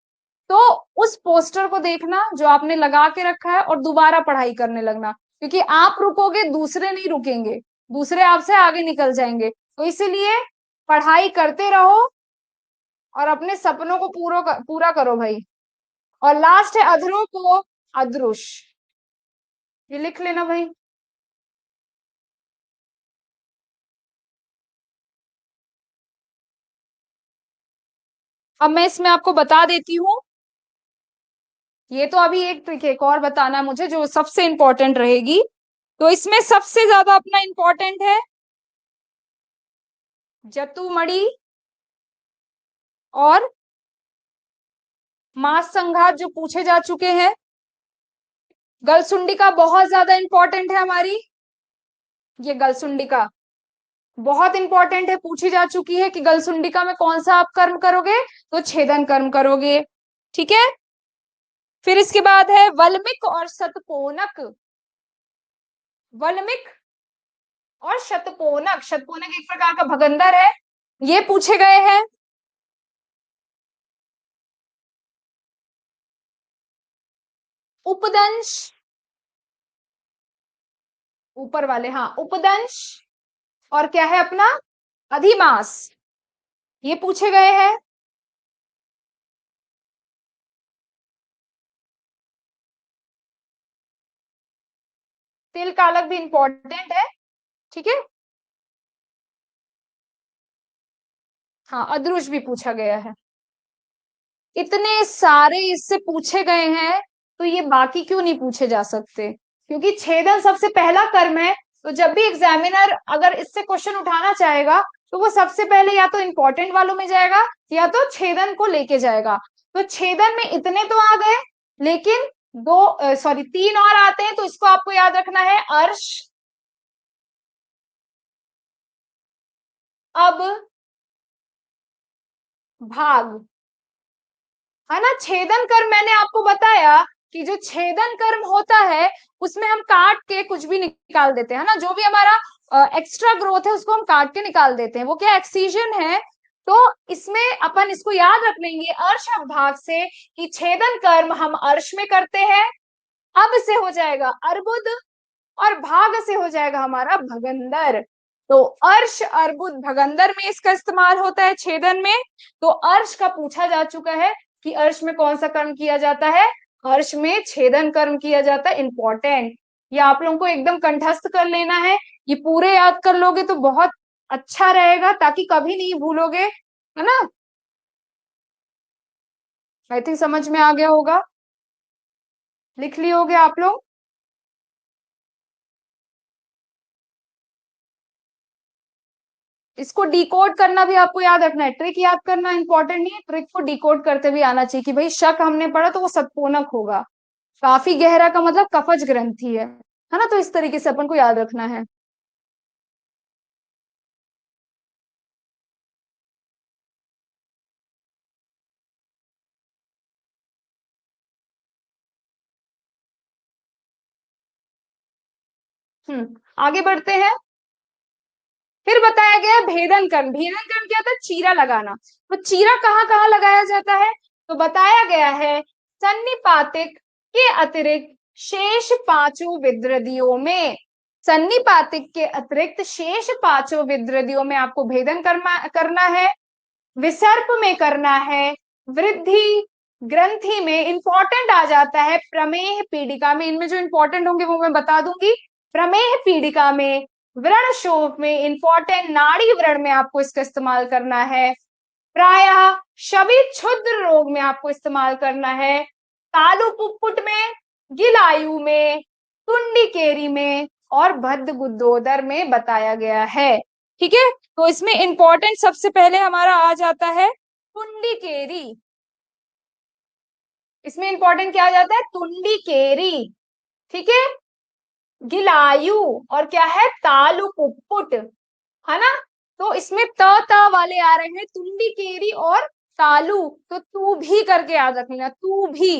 तो उस पोस्टर को देखना जो आपने लगा के रखा है और दोबारा पढ़ाई करने लगना। क्योंकि आप रुकोगे दूसरे नहीं रुकेंगे, दूसरे आपसे आगे निकल जाएंगे। तो इसीलिए पढ़ाई करते रहो और अपने सपनों को पूरा करो भाई। और लास्ट है अधरों को अदृश, ये लिख लेना भाई। अब मैं इसमें आपको बता देती हूँ, ये तो अभी एक ट्रिक, एक और बताना है मुझे जो सबसे इंपॉर्टेंट रहेगी। तो इसमें सबसे ज्यादा अपना इंपॉर्टेंट है जतुमणि और मास संघात जो पूछे जा चुके हैं। गलसुंडी का बहुत ज्यादा इंपॉर्टेंट है हमारी, ये गलसुंडी का बहुत इंपॉर्टेंट है, पूछी जा चुकी है कि गलसुंडिका में कौन सा आप कर्म करोगे, तो छेदन कर्म करोगे। ठीक है, फिर इसके बाद है वल्मिक और शतपोनक। वल्मिक और शतपोनक, शतपोनक एक प्रकार का भगंदर है, ये पूछे गए हैं। उपदंश, ऊपर वाले, हाँ उपदंश, और क्या है अपना अधिमास, ये पूछे गए हैं। तिल कालक भी इंपॉर्टेंट है। ठीक है, हाँ अदृश भी पूछा गया है। इतने सारे इससे पूछे गए हैं, तो ये बाकी क्यों नहीं पूछे जा सकते? क्योंकि छेदन सबसे पहला कर्म है। तो जब भी एग्जामिनर अगर इससे क्वेश्चन उठाना चाहेगा तो वो सबसे पहले या तो इंपॉर्टेंट वालों में जाएगा या तो छेदन को लेके जाएगा। तो छेदन में इतने तो आ गए, लेकिन दो सॉरी तीन और आते हैं, तो इसको आपको याद रखना है। अर्श, अब, भाग, है ना। छेदन कर्म मैंने आपको बताया कि जो छेदन कर्म होता है उसमें हम काट के कुछ भी निकाल देते हैं, है ना। जो भी हमारा एक्स्ट्रा ग्रोथ है उसको हम काट के निकाल देते हैं, वो क्या एक्सीजन है। तो इसमें अपन इसको याद रख लेंगे अर्श और भाग से कि छेदन कर्म हम अर्श में करते हैं, अब से हो जाएगा अर्बुद, और भाग से हो जाएगा हमारा भगंदर। तो अर्श अर्बुद भगंदर में इसका इस्तेमाल होता है छेदन में। तो अर्श का पूछा जा चुका है कि अर्श में कौन सा कर्म किया जाता है, अर्श में छेदन कर्म किया जाता है। इंपॉर्टेंट, ये आप लोगों को एकदम कंठस्थ कर लेना है। ये पूरे याद कर लोगे तो बहुत अच्छा रहेगा, ताकि कभी नहीं भूलोगे, है ना। आई थिंक समझ में आ गया होगा, लिख लिए होगे आप लोग। इसको डिकोड करना भी आपको याद रखना है, ट्रिक याद करना इंपॉर्टेंट नहीं है, ट्रिक को डिकोड करते भी आना चाहिए कि भाई शक हमने पढ़ा तो वो सतपोनक होगा। काफी गहरा का मतलब कफज ग्रंथि है ना। तो इस तरीके से अपन को याद रखना है। आगे बढ़ते हैं। फिर बताया गया भेदन कर्म। भेदन कर्म क्या था? चीरा लगाना। तो चीरा कहाँ कहाँ लगाया जाता है? तो बताया गया है सन्निपातिक के अतिरिक्त शेष पांचों विद्रदियों में, सन्निपातिक के अतिरिक्त शेष पांचों विद्रदियों में आपको भेदन करना है, विसर्प में करना है, वृद्धि ग्रंथि में इंपॉर्टेंट आ जाता है, प्रमेह पीडिका में, इनमें जो इंपॉर्टेंट होंगे वो मैं बता दूंगी, प्रमेह पीडिका में, व्रण शोफ में इंपॉर्टेंट, नाड़ी व्रण में आपको इसका इस्तेमाल करना है, प्रायः शवी क्षुद्र रोग में आपको इस्तेमाल करना है, तालु पुप्पुट में, गिलायु में, टुंडी केरी में और भद्द गुदोदर में बताया गया है। ठीक है, तो इसमें इंपॉर्टेंट सबसे पहले हमारा आ जाता है टुंडी केरी। इसमें इंपॉर्टेंट क्या आ जाता है? टुंडी केरी। ठीक है, गिलायु और क्या है? तालु पुप्पुट, है ना। तो इसमें त वाले आ रहे हैं, टुंडी केरी और तालु, तो तू भी करके याद रख लेना, तू भी,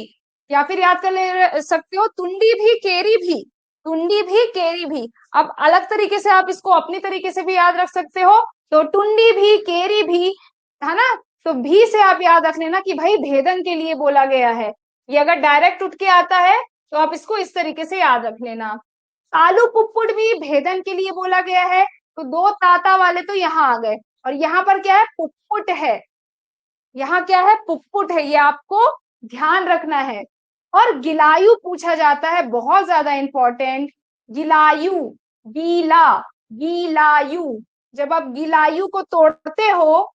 या फिर याद कर ले सकते हो टुंडी भी केरी भी, टुंडी भी केरी भी। अब अलग तरीके से आप इसको अपनी तरीके से भी याद रख सकते हो, तो टुंडी भी केरी भी, है ना। तो भी से आप याद रख लेना कि भाई भेदन के लिए बोला गया है। ये अगर डायरेक्ट उठ के आता है तो आप इसको इस तरीके से याद रख लेना। तालु पुप्पुट भी भेदन के लिए बोला गया है, तो दो ताता वाले तो यहाँ आ गए, और यहाँ पर क्या है? पुप्पुट है, यहाँ क्या है? पुप्पुट है, ये आपको ध्यान रखना है। और गिलायु पूछा जाता है, बहुत ज्यादा इंपॉर्टेंट, गिलायु, गीला, गिलायु, जब आप गिलायु को तोड़ते हो,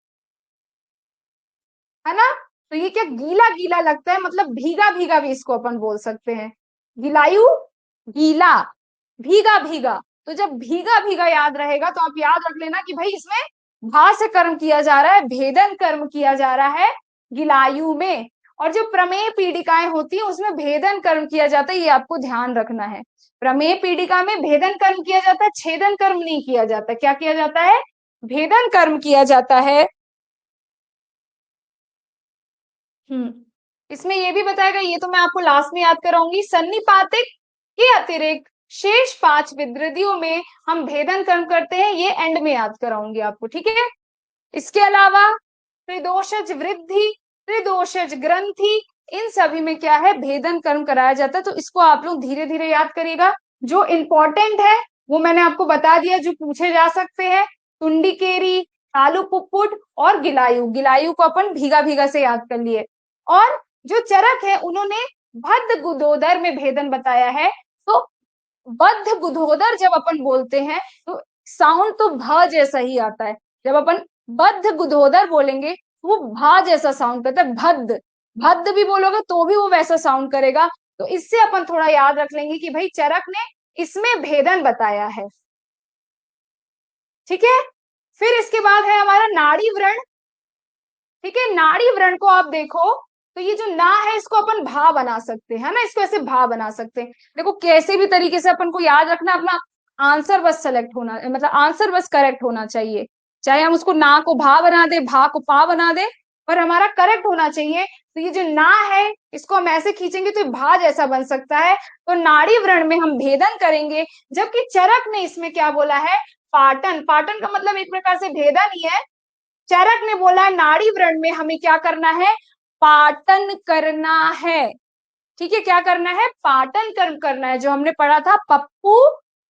है ना, तो ये क्या गीला गीला लगता है, मतलब भीगा भीगा भी इसको अपन बोल सकते हैं, गिलायु गीला, भीगा भीगा। तो जब भीगा भीगा याद रहेगा तो आप याद रख लेना कि भाई इसमें भा से कर्म किया जा रहा है, भेदन कर्म किया जा रहा है गिलायु में। और जो प्रमेय पीड़िकाएं होती है उसमें भेदन कर्म किया जाता है, ये आपको ध्यान रखना है। प्रमेय पीड़िका में भेदन कर्म किया जाता है, छेदन कर्म नहीं किया जाता। क्या किया जाता है? भेदन कर्म किया जाता है। इसमें ये भी बताया गया, ये तो मैं आपको लास्ट में याद कराऊंगी, सन्निपातिक के अतिरिक्त शेष पांच विद्रदियों में हम भेदन कर्म करते हैं, ये एंड में याद कराऊंगी आपको। ठीक है, इसके अलावा त्रिदोषज वृद्धि, त्रिदोषज ग्रंथि, इन सभी में क्या है? भेदन कर्म कराया जाता है। तो इसको आप लोग धीरे धीरे याद करिएगा। जो इंपॉर्टेंट है वो मैंने आपको बता दिया, जो पूछे जा सकते हैं, टुंडी केरी, तालु पुप्पुट और गिलायु। गिलायु को अपन भीगा भीगा से याद कर लिए। और जो चरक है उन्होंने बद्ध गुदोदर में भेदन बताया है। तो बद्ध गुदोदर जब अपन बोलते हैं तो साउंड तो भ जैसा ही आता है। जब अपन बद्ध गुदोदर बोलेंगे वो भा जैसा साउंड करता है, भद्द, भद्द भी बोलोगे तो भी वो वैसा साउंड करेगा। तो इससे अपन थोड़ा याद रख लेंगे कि भाई चरक ने इसमें भेदन बताया है। ठीक है, फिर इसके बाद है हमारा नाड़ी व्रण। ठीक है, नाड़ी व्रण को आप देखो तो ये जो ना है इसको अपन भा बना सकते हैं, है ना, इसको ऐसे भा बना सकते हैं। देखो कैसे भी तरीके से अपन को याद रखना, अपना आंसर बस सेलेक्ट होना, मतलब आंसर बस करेक्ट होना चाहिए। चाहे हम उसको ना को भा बना दे, भा को पा बना दे, पर हमारा करेक्ट होना चाहिए। तो ये जो ना है इसको हम ऐसे खींचेंगे तो भा जैसा बन सकता है। तो नाड़ी व्रण में हम भेदन करेंगे, जबकि चरक ने इसमें क्या बोला है? पाटन। पाटन का मतलब एक प्रकार से भेदन ही है। चरक ने बोला नाड़ी व्रण में हमें क्या करना है? पाटन करना है। ठीक है, क्या करना है? पाटन कर्म करना है। जो हमने पढ़ा था पप्पू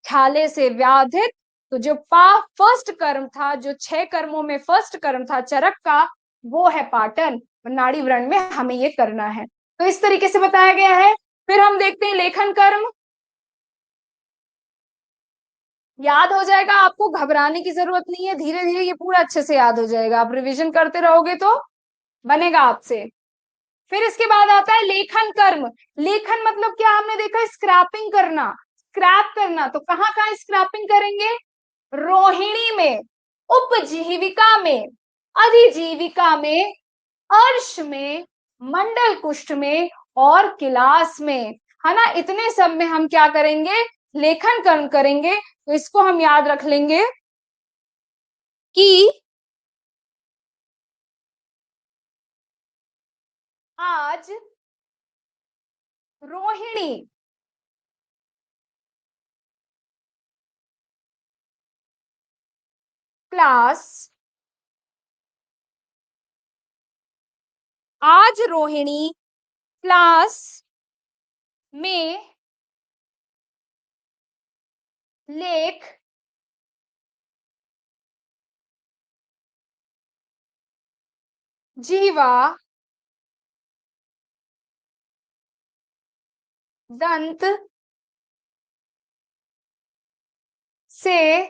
ख्याले से व्याधित, तो जो पा फर्स्ट कर्म था, जो 6 कर्मों में फर्स्ट कर्म था चरक का, वो है पाटन। नाड़ी व्रण में हमें ये करना है। तो इस तरीके से बताया गया है। फिर हम देखते हैं लेखन कर्म। याद हो जाएगा, आपको घबराने की जरूरत नहीं है, धीरे धीरे ये पूरा अच्छे से याद हो जाएगा। आप रिवीजन करते रहोगे तो बनेगा आपसे। फिर इसके बाद आता है लेखन कर्म। लेखन मतलब क्या? हमने देखा स्क्रैपिंग करना, स्क्रैप करना। तो कहाँ कहाँ स्क्रैपिंग करेंगे? रोहिणी में, उपजीविका में, अधिजीविका में, अर्श में, मंडल कुष्ठ में और किलास में, है ना। इतने सब में हम क्या करेंगे? लेखन कर्म करेंगे। तो इसको हम याद रख लेंगे कि आज रोहिणी क्लास, आज रोहिणी क्लास में लेख जीवा दंत से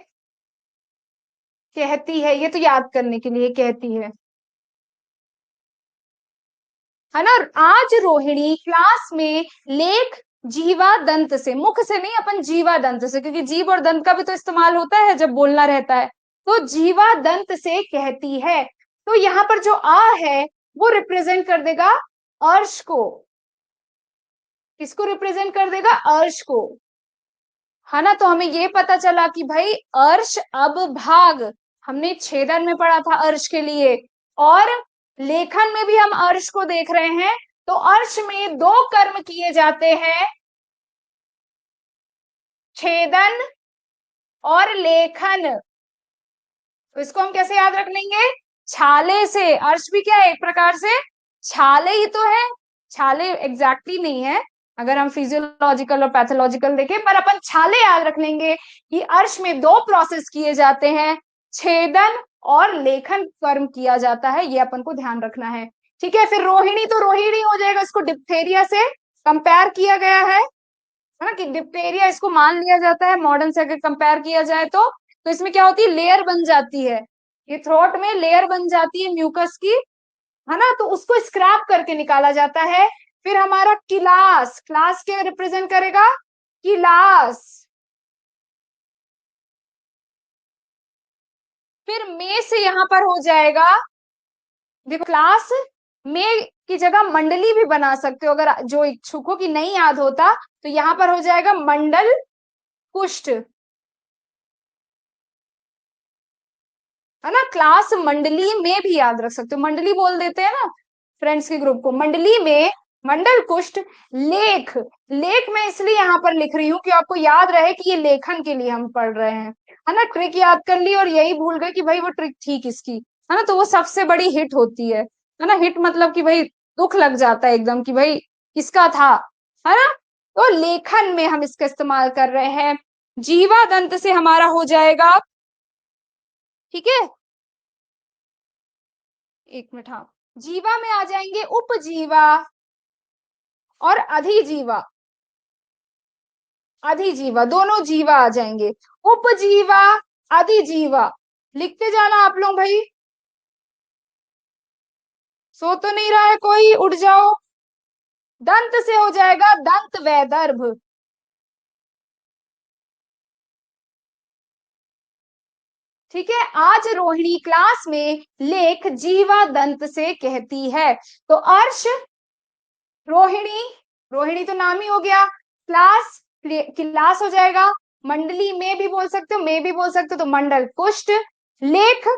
कहती है। ये तो याद करने के लिए कहती है ना। आज रोहिणी क्लास में लेख जीवा दंत से, मुख से नहीं, अपन जीवा दंत से, क्योंकि जीव और दंत का भी तो इस्तेमाल होता है जब बोलना रहता है। तो जीवा दंत से कहती है, तो यहाँ पर जो आ है वो रिप्रेजेंट कर देगा अर्श को। किसको रिप्रेजेंट कर देगा? अर्श को, है ना। तो हमें ये पता चला कि भाई अर्श अब भाग, हमने छेदन में पढ़ा था अर्श के लिए, और लेखन में भी हम अर्श को देख रहे हैं। तो अर्श में दो कर्म किए जाते हैं, छेदन और लेखन। तो इसको हम कैसे याद रख लेंगे? छाले से। अर्श भी क्या है? एक प्रकार से छाले ही तो है। छाले एग्जैक्टली नहीं है अगर हम फिजियोलॉजिकल और पैथोलॉजिकल देखें, पर अपन छाले याद रख लेंगे कि अर्श में दो प्रोसेस किए जाते हैं, छेदन और लेखन कर्म किया जाता है, ये अपन को ध्यान रखना है। ठीक है, फिर रोहिणी, तो रोहिणी हो जाएगा, इसको डिप्थेरिया से कंपेयर किया गया है ना, कि डिप्थेरिया इसको मान लिया जाता है मॉडर्न से अगर कंपेयर किया जाए तो इसमें क्या होती है? लेयर बन जाती है, ये थ्रोट में लेयर बन जाती है म्यूकस की, है ना। तो उसको स्क्रैप करके निकाला जाता है। फिर हमारा किलास, क्लास क्या रिप्रेजेंट करेगा? किलास। फिर में से यहां पर हो जाएगा, देखो क्लास में की जगह मंडली भी बना सकते हो, अगर जो इच्छुक हो कि नहीं याद होता तो यहां पर हो जाएगा मंडल कुष्ठ, है ना। क्लास मंडली में भी याद रख सकते हो, मंडली बोल देते हैं ना फ्रेंड्स के ग्रुप को। मंडली में मंडल कुष्ठ लेख, लेख मैं इसलिए यहाँ पर लिख रही हूँ कि आपको याद रहे कि ये लेखन के लिए हम पढ़ रहे हैं, है ना। ट्रिक याद कर ली और यही भूल गए कि भाई वो ट्रिक थी किसकी, है ना। तो वो सबसे बड़ी हिट होती है ना। हिट मतलब कि भाई दुख लग जाता है एकदम कि भाई किसका था, है ना। तो लेखन में हम इसका इस्तेमाल कर रहे हैं। जीवा दंत से हमारा हो जाएगा, ठीक है, एक मिनट, हाँ। जीवा में आ जाएंगे उपजीवा और अधिजीवा, अधिजीवा दोनों जीवा आ जाएंगे। उपजीवा, अधिजीवा, लिखते जाना आप लोग भाई। सो तो नहीं रहा है कोई? उठ जाओ। दंत से हो जाएगा दंत वैदर्भ। ठीक है, आज रोहिणी क्लास में लेख जीवा दंत से कहती है। तो अर्श, रोहिणी, रोहिणी तो नाम ही हो गया, क्लास, क्लास हो जाएगा, मंडली में भी बोल सकते हो, में भी बोल सकते हो, तो मंडल कुष्ठ, लेख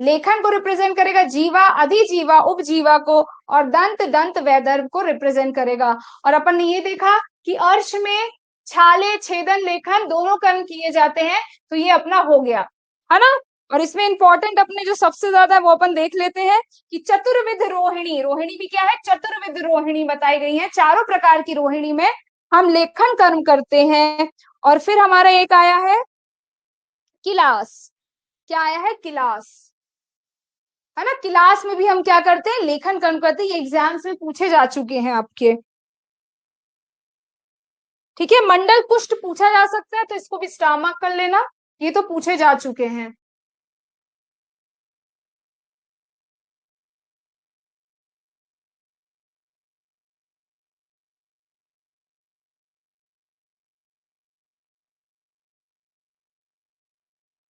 लेखन को रिप्रेजेंट करेगा, जीवा अधिजीवा उपजीवा को, और दंत दंत वैदर्भ को रिप्रेजेंट करेगा। और अपन ने ये देखा कि अर्श में छाले छेदन लेखन दोनों कर्म किए जाते हैं, तो ये अपना हो गया, है ना। और इसमें इंपॉर्टेंट अपने जो सबसे ज्यादा है वो अपन देख लेते हैं कि चतुर्विध रोहिणी, रोहिणी भी क्या है? चतुर्विध रोहिणी बताई गई है। चारों प्रकार की रोहिणी में हम लेखन कर्म करते हैं। और फिर हमारा एक आया है किलास, क्या आया है? किलास, है ना। किलास में भी हम क्या करते हैं? लेखन कर्म करते हैं। ये एग्जाम्स में पूछे जा चुके हैं आपके, ठीक है। मंडल कुष्ठ पूछा जा सकता है, तो इसको भी स्टार मार्क कर लेना, ये तो पूछे जा चुके हैं।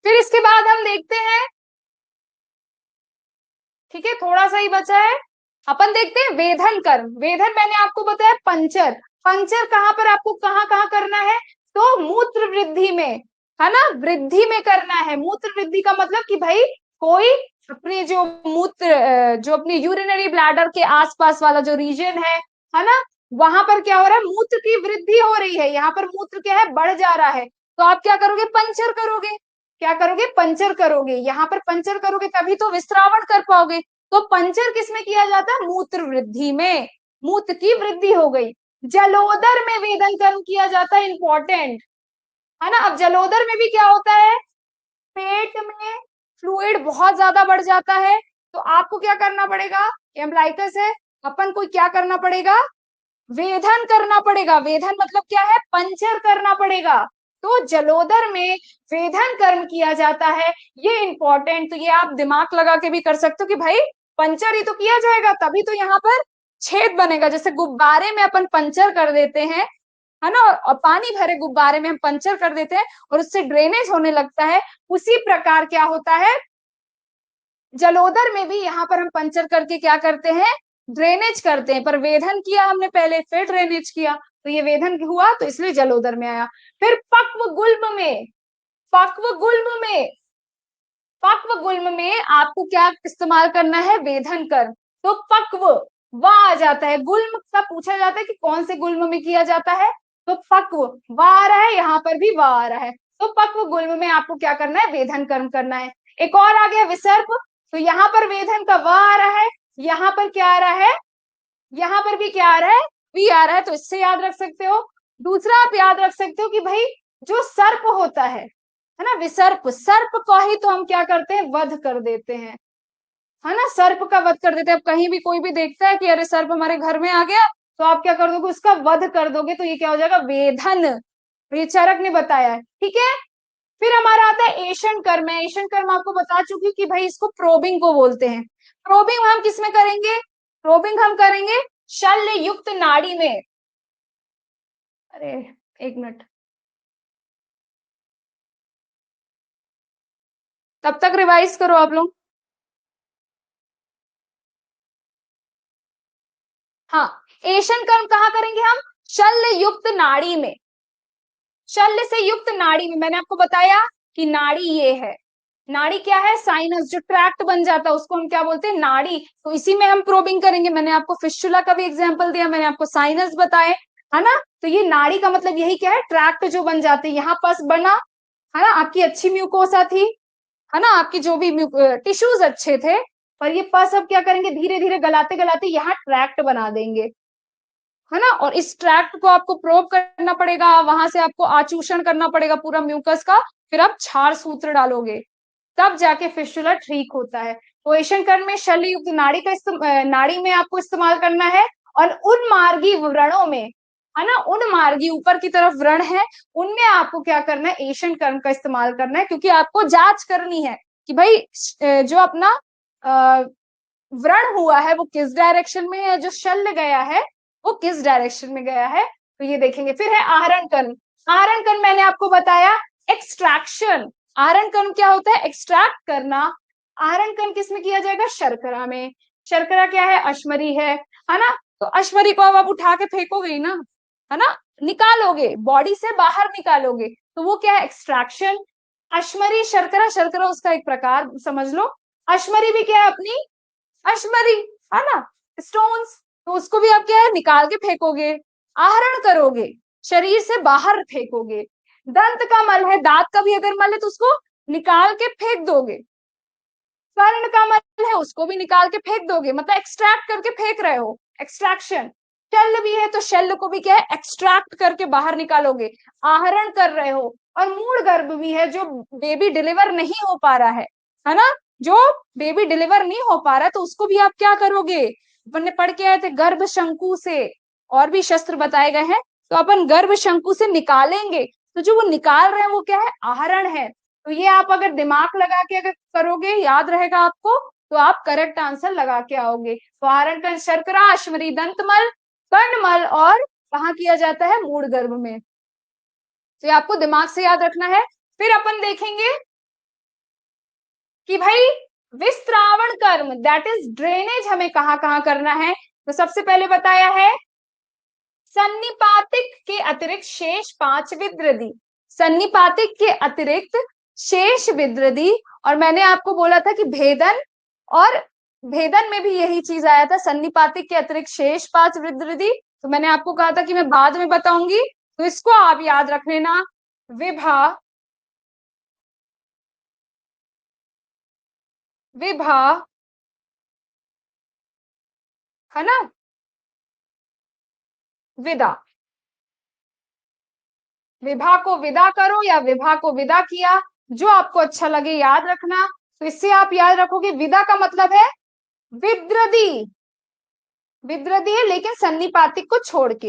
फिर इसके बाद हम देखते हैं, ठीक है, थोड़ा सा ही बचा है, अपन देखते हैं वेधन कर्म। वेधन मैंने आपको बताया पंचर, पंचर कहाँ पर आपको कहाँ कहाँ करना है? तो मूत्र वृद्धि में, है ना, वृद्धि में करना है। मूत्र वृद्धि का मतलब कि भाई कोई अपने जो मूत्र जो अपनी यूरिनरी ब्लैडर के आसपास वाला जो रीजन है ना, वहां पर क्या हो रहा है? मूत्र की वृद्धि हो रही है, यहाँ पर मूत्र क्या है? बढ़ जा रहा है। तो आप क्या करोगे? पंचर करोगे। क्या करोगे? पंचर करोगे। यहाँ पर पंचर करोगे तभी तो विस्त्रावण कर पाओगे। तो पंचर किसमें किया जाता है? मूत्र वृद्धि में, मूत्र की वृद्धि हो गई। जलोदर में वेदन कर्म किया जाता है, इंपॉर्टेंट है ना। अब जलोदर में भी क्या होता है, पेट में फ्लूइड बहुत ज्यादा बढ़ जाता है, तो आपको क्या करना पड़ेगा, एम्ब्लाइकस है, अपन को क्या करना पड़ेगा, वेधन करना पड़ेगा। वेधन मतलब क्या है, पंचर करना पड़ेगा। तो जलोदर में वेधन कर्म किया जाता है, ये इंपॉर्टेंट। तो ये आप दिमाग लगा के भी कर सकते हो कि भाई पंचर ही तो किया जाएगा, तभी तो यहाँ पर छेद बनेगा। जैसे गुब्बारे में अपन पंचर कर देते हैं, है ना, और पानी भरे गुब्बारे में हम पंचर कर देते हैं और उससे ड्रेनेज होने लगता है, उसी प्रकार क्या होता है, जलोदर में भी यहाँ पर हम पंचर करके क्या करते हैं, ड्रेनेज करते हैं। पर वेधन किया हमने पहले, फिर ड्रेनेज किया, तो ये वेधन हुआ, तो इसलिए जलोदर में आया। फिर पक्व गुल्म में, पक्व गुल्म में, पक्व गुल्म में आपको क्या इस्तेमाल करना है, वेधन कर। तो पक्व वाह आ जाता है, गुल्म का पूछा जाता है कि कौन से गुल्म में किया जाता है, तो पक्व वाह आ रहा है, यहाँ पर भी वाह आ रहा है। तो पक्व गुल्म में आपको क्या करना है, वेधन कर्म करना है। एक और आ गया विसर्प, तो यहाँ पर वेधन का वाह आ रहा है, यहाँ पर क्या आ रहा है, यहाँ पर भी क्या आ रहा है, वी आ रहा है, तो इससे याद रख सकते हो। दूसरा आप याद रख सकते हो कि भाई जो सर्प होता है ना, विसर्प, सर्प को ही तो हम क्या करते हैं, वध कर देते हैं, है ना, सर्प का वध कर देते हैं। अब कहीं भी कोई भी देखता है कि अरे सर्प हमारे घर में आ गया, तो आप क्या कर दोगे, उसका वध कर दोगे, तो ये क्या हो जाएगा, वेधन। तो ये चरक ने बताया है, ठीक है। फिर हमारा आता है एशन कर्म। मैं एशन कर्म आपको बता चुकी हूँ कि भाई इसको प्रोबिंग को बोलते हैं। प्रोबिंग हम किस में करेंगे, प्रोबिंग हम करेंगे शल्य युक्त नाड़ी में। अरे एक मिनट, तब तक रिवाइज करो आप लोग। हाँ, एशन कर्म कहाँ करेंगे हम, शल्य युक्त नाड़ी में। शल्य से युक्त नाड़ी में, मैंने आपको बताया कि नाड़ी ये है, नाड़ी क्या है, साइनस, जो ट्रैक्ट बन जाता है उसको हम क्या बोलते हैं, नाड़ी। तो इसी में हम प्रोबिंग करेंगे। मैंने आपको फिस्टुला का भी एग्जांपल दिया, मैंने आपको साइनस बताए, है ना। तो ये नाड़ी का मतलब यही क्या है, ट्रैक्ट जो बन जाते हैं, यहाँ पस बना, है ना, आपकी अच्छी म्यूकोसा थी, है ना, आपकी जो भी टिश्यूज अच्छे थे, पर ये पस अब क्या करेंगे, धीरे धीरे गलाते गलाते यहाँ ट्रैक्ट बना देंगे, है ना। और इस ट्रैक्ट को आपको प्रोब करना पड़ेगा, वहां से आपको आचूषण करना पड़ेगा पूरा म्यूकस का, फिर आप क्षार सूत्र डालोगे, तब जाके फिस्टुला ठीक होता है। क्वेश्चन कर्म में शल्य युक्त नाड़ी का नाड़ी में आपको इस्तेमाल करना है। और उन मार्गी व्रणों में, है ना, उन मार्गी ऊपर की तरफ व्रण है, उनमें आपको क्या करना है, एशन कर्म का इस्तेमाल करना है, क्योंकि आपको जांच करनी है कि भाई जो अपना व्रण हुआ है वो किस डायरेक्शन में है, जो शल्य गया है वो किस डायरेक्शन में गया है, तो ये देखेंगे। फिर है आहरण कर्म। आहरण कर्म मैंने आपको बताया एक्सट्रैक्शन। आहरण कर्म क्या होता है, एक्सट्रैक्ट करना। आहरण कर्म किस में किया जाएगा, शर्करा में। शर्करा क्या है, अश्मरी है ना। तो अश्मरी को अब आप उठा के फेंकोगे ही ना, है ना, निकालोगे, बॉडी से बाहर निकालोगे, तो वो क्या है, एक्सट्रैक्शन। अश्मरी शर्करा, शर्करा उसका एक प्रकार समझ लो। अश्मरी भी क्या है, अपनी अश्मरी, है ना, स्टोन्स, तो उसको भी आप क्या है, निकाल के फेंकोगे, आहरण करोगे, शरीर से बाहर फेंकोगे। दंत का मल है, दांत का भी अगर मल है तो उसको निकाल के फेंक दोगे। स्वर्ण का मल है, उसको भी निकाल के फेंक दोगे, मतलब एक्सट्रैक्ट करके फेंक रहे हो, एक्सट्रैक्शन। शल्य भी है, तो शल्य को भी क्या है, एक्सट्रैक्ट करके बाहर निकालोगे, आहरण कर रहे हो। और मूल गर्भ भी है, जो बेबी डिलीवर नहीं हो पा रहा है ना, जो बेबी डिलीवर नहीं हो पा रहा है, तो उसको भी आप क्या करोगे, अपन ने पढ़ के आए थे गर्भ शंकु से, और भी शस्त्र बताए गए हैं, तो अपन गर्भ शंकु से निकालेंगे, तो जो वो निकाल रहे हैं वो क्या है, आहरण है। तो ये आप अगर दिमाग लगा के अगर करोगे, याद रहेगा आपको, तो आप करेक्ट आंसर लगा के आओगे। तो आहरण का शर्करा, अश्मरी, दंतमल, कर्णमल, और कहाँ किया जाता है, मूड गर्भ में। तो ये आपको दिमाग से याद रखना है। फिर अपन देखेंगे कि भाई विस्त्रावण कर्म, दैट इज ड्रेनेज, हमें कहाँ कहाँ करना है। तो सबसे पहले बताया है सन्निपातिक के अतिरिक्त शेष 5 विद्रदी, सन्निपातिक के अतिरिक्त शेष विद्रदी। और मैंने आपको बोला था कि भेदन, और भेदन में भी यही चीज आया था, सन्निपातिक के अतिरिक्त शेष 5 विद्रदी। तो मैंने आपको कहा था कि मैं बाद में बताऊंगी, तो इसको आप याद रख लेना। विभा, विभा, है ना, विदा। विभा को विदा करो या विभा को विदा किया, जो आपको अच्छा लगे याद रखना। तो इससे आप याद रखोगे विदा का मतलब है विद्रदी। विद्रदी है लेकिन सन्निपातिक को छोड़ के,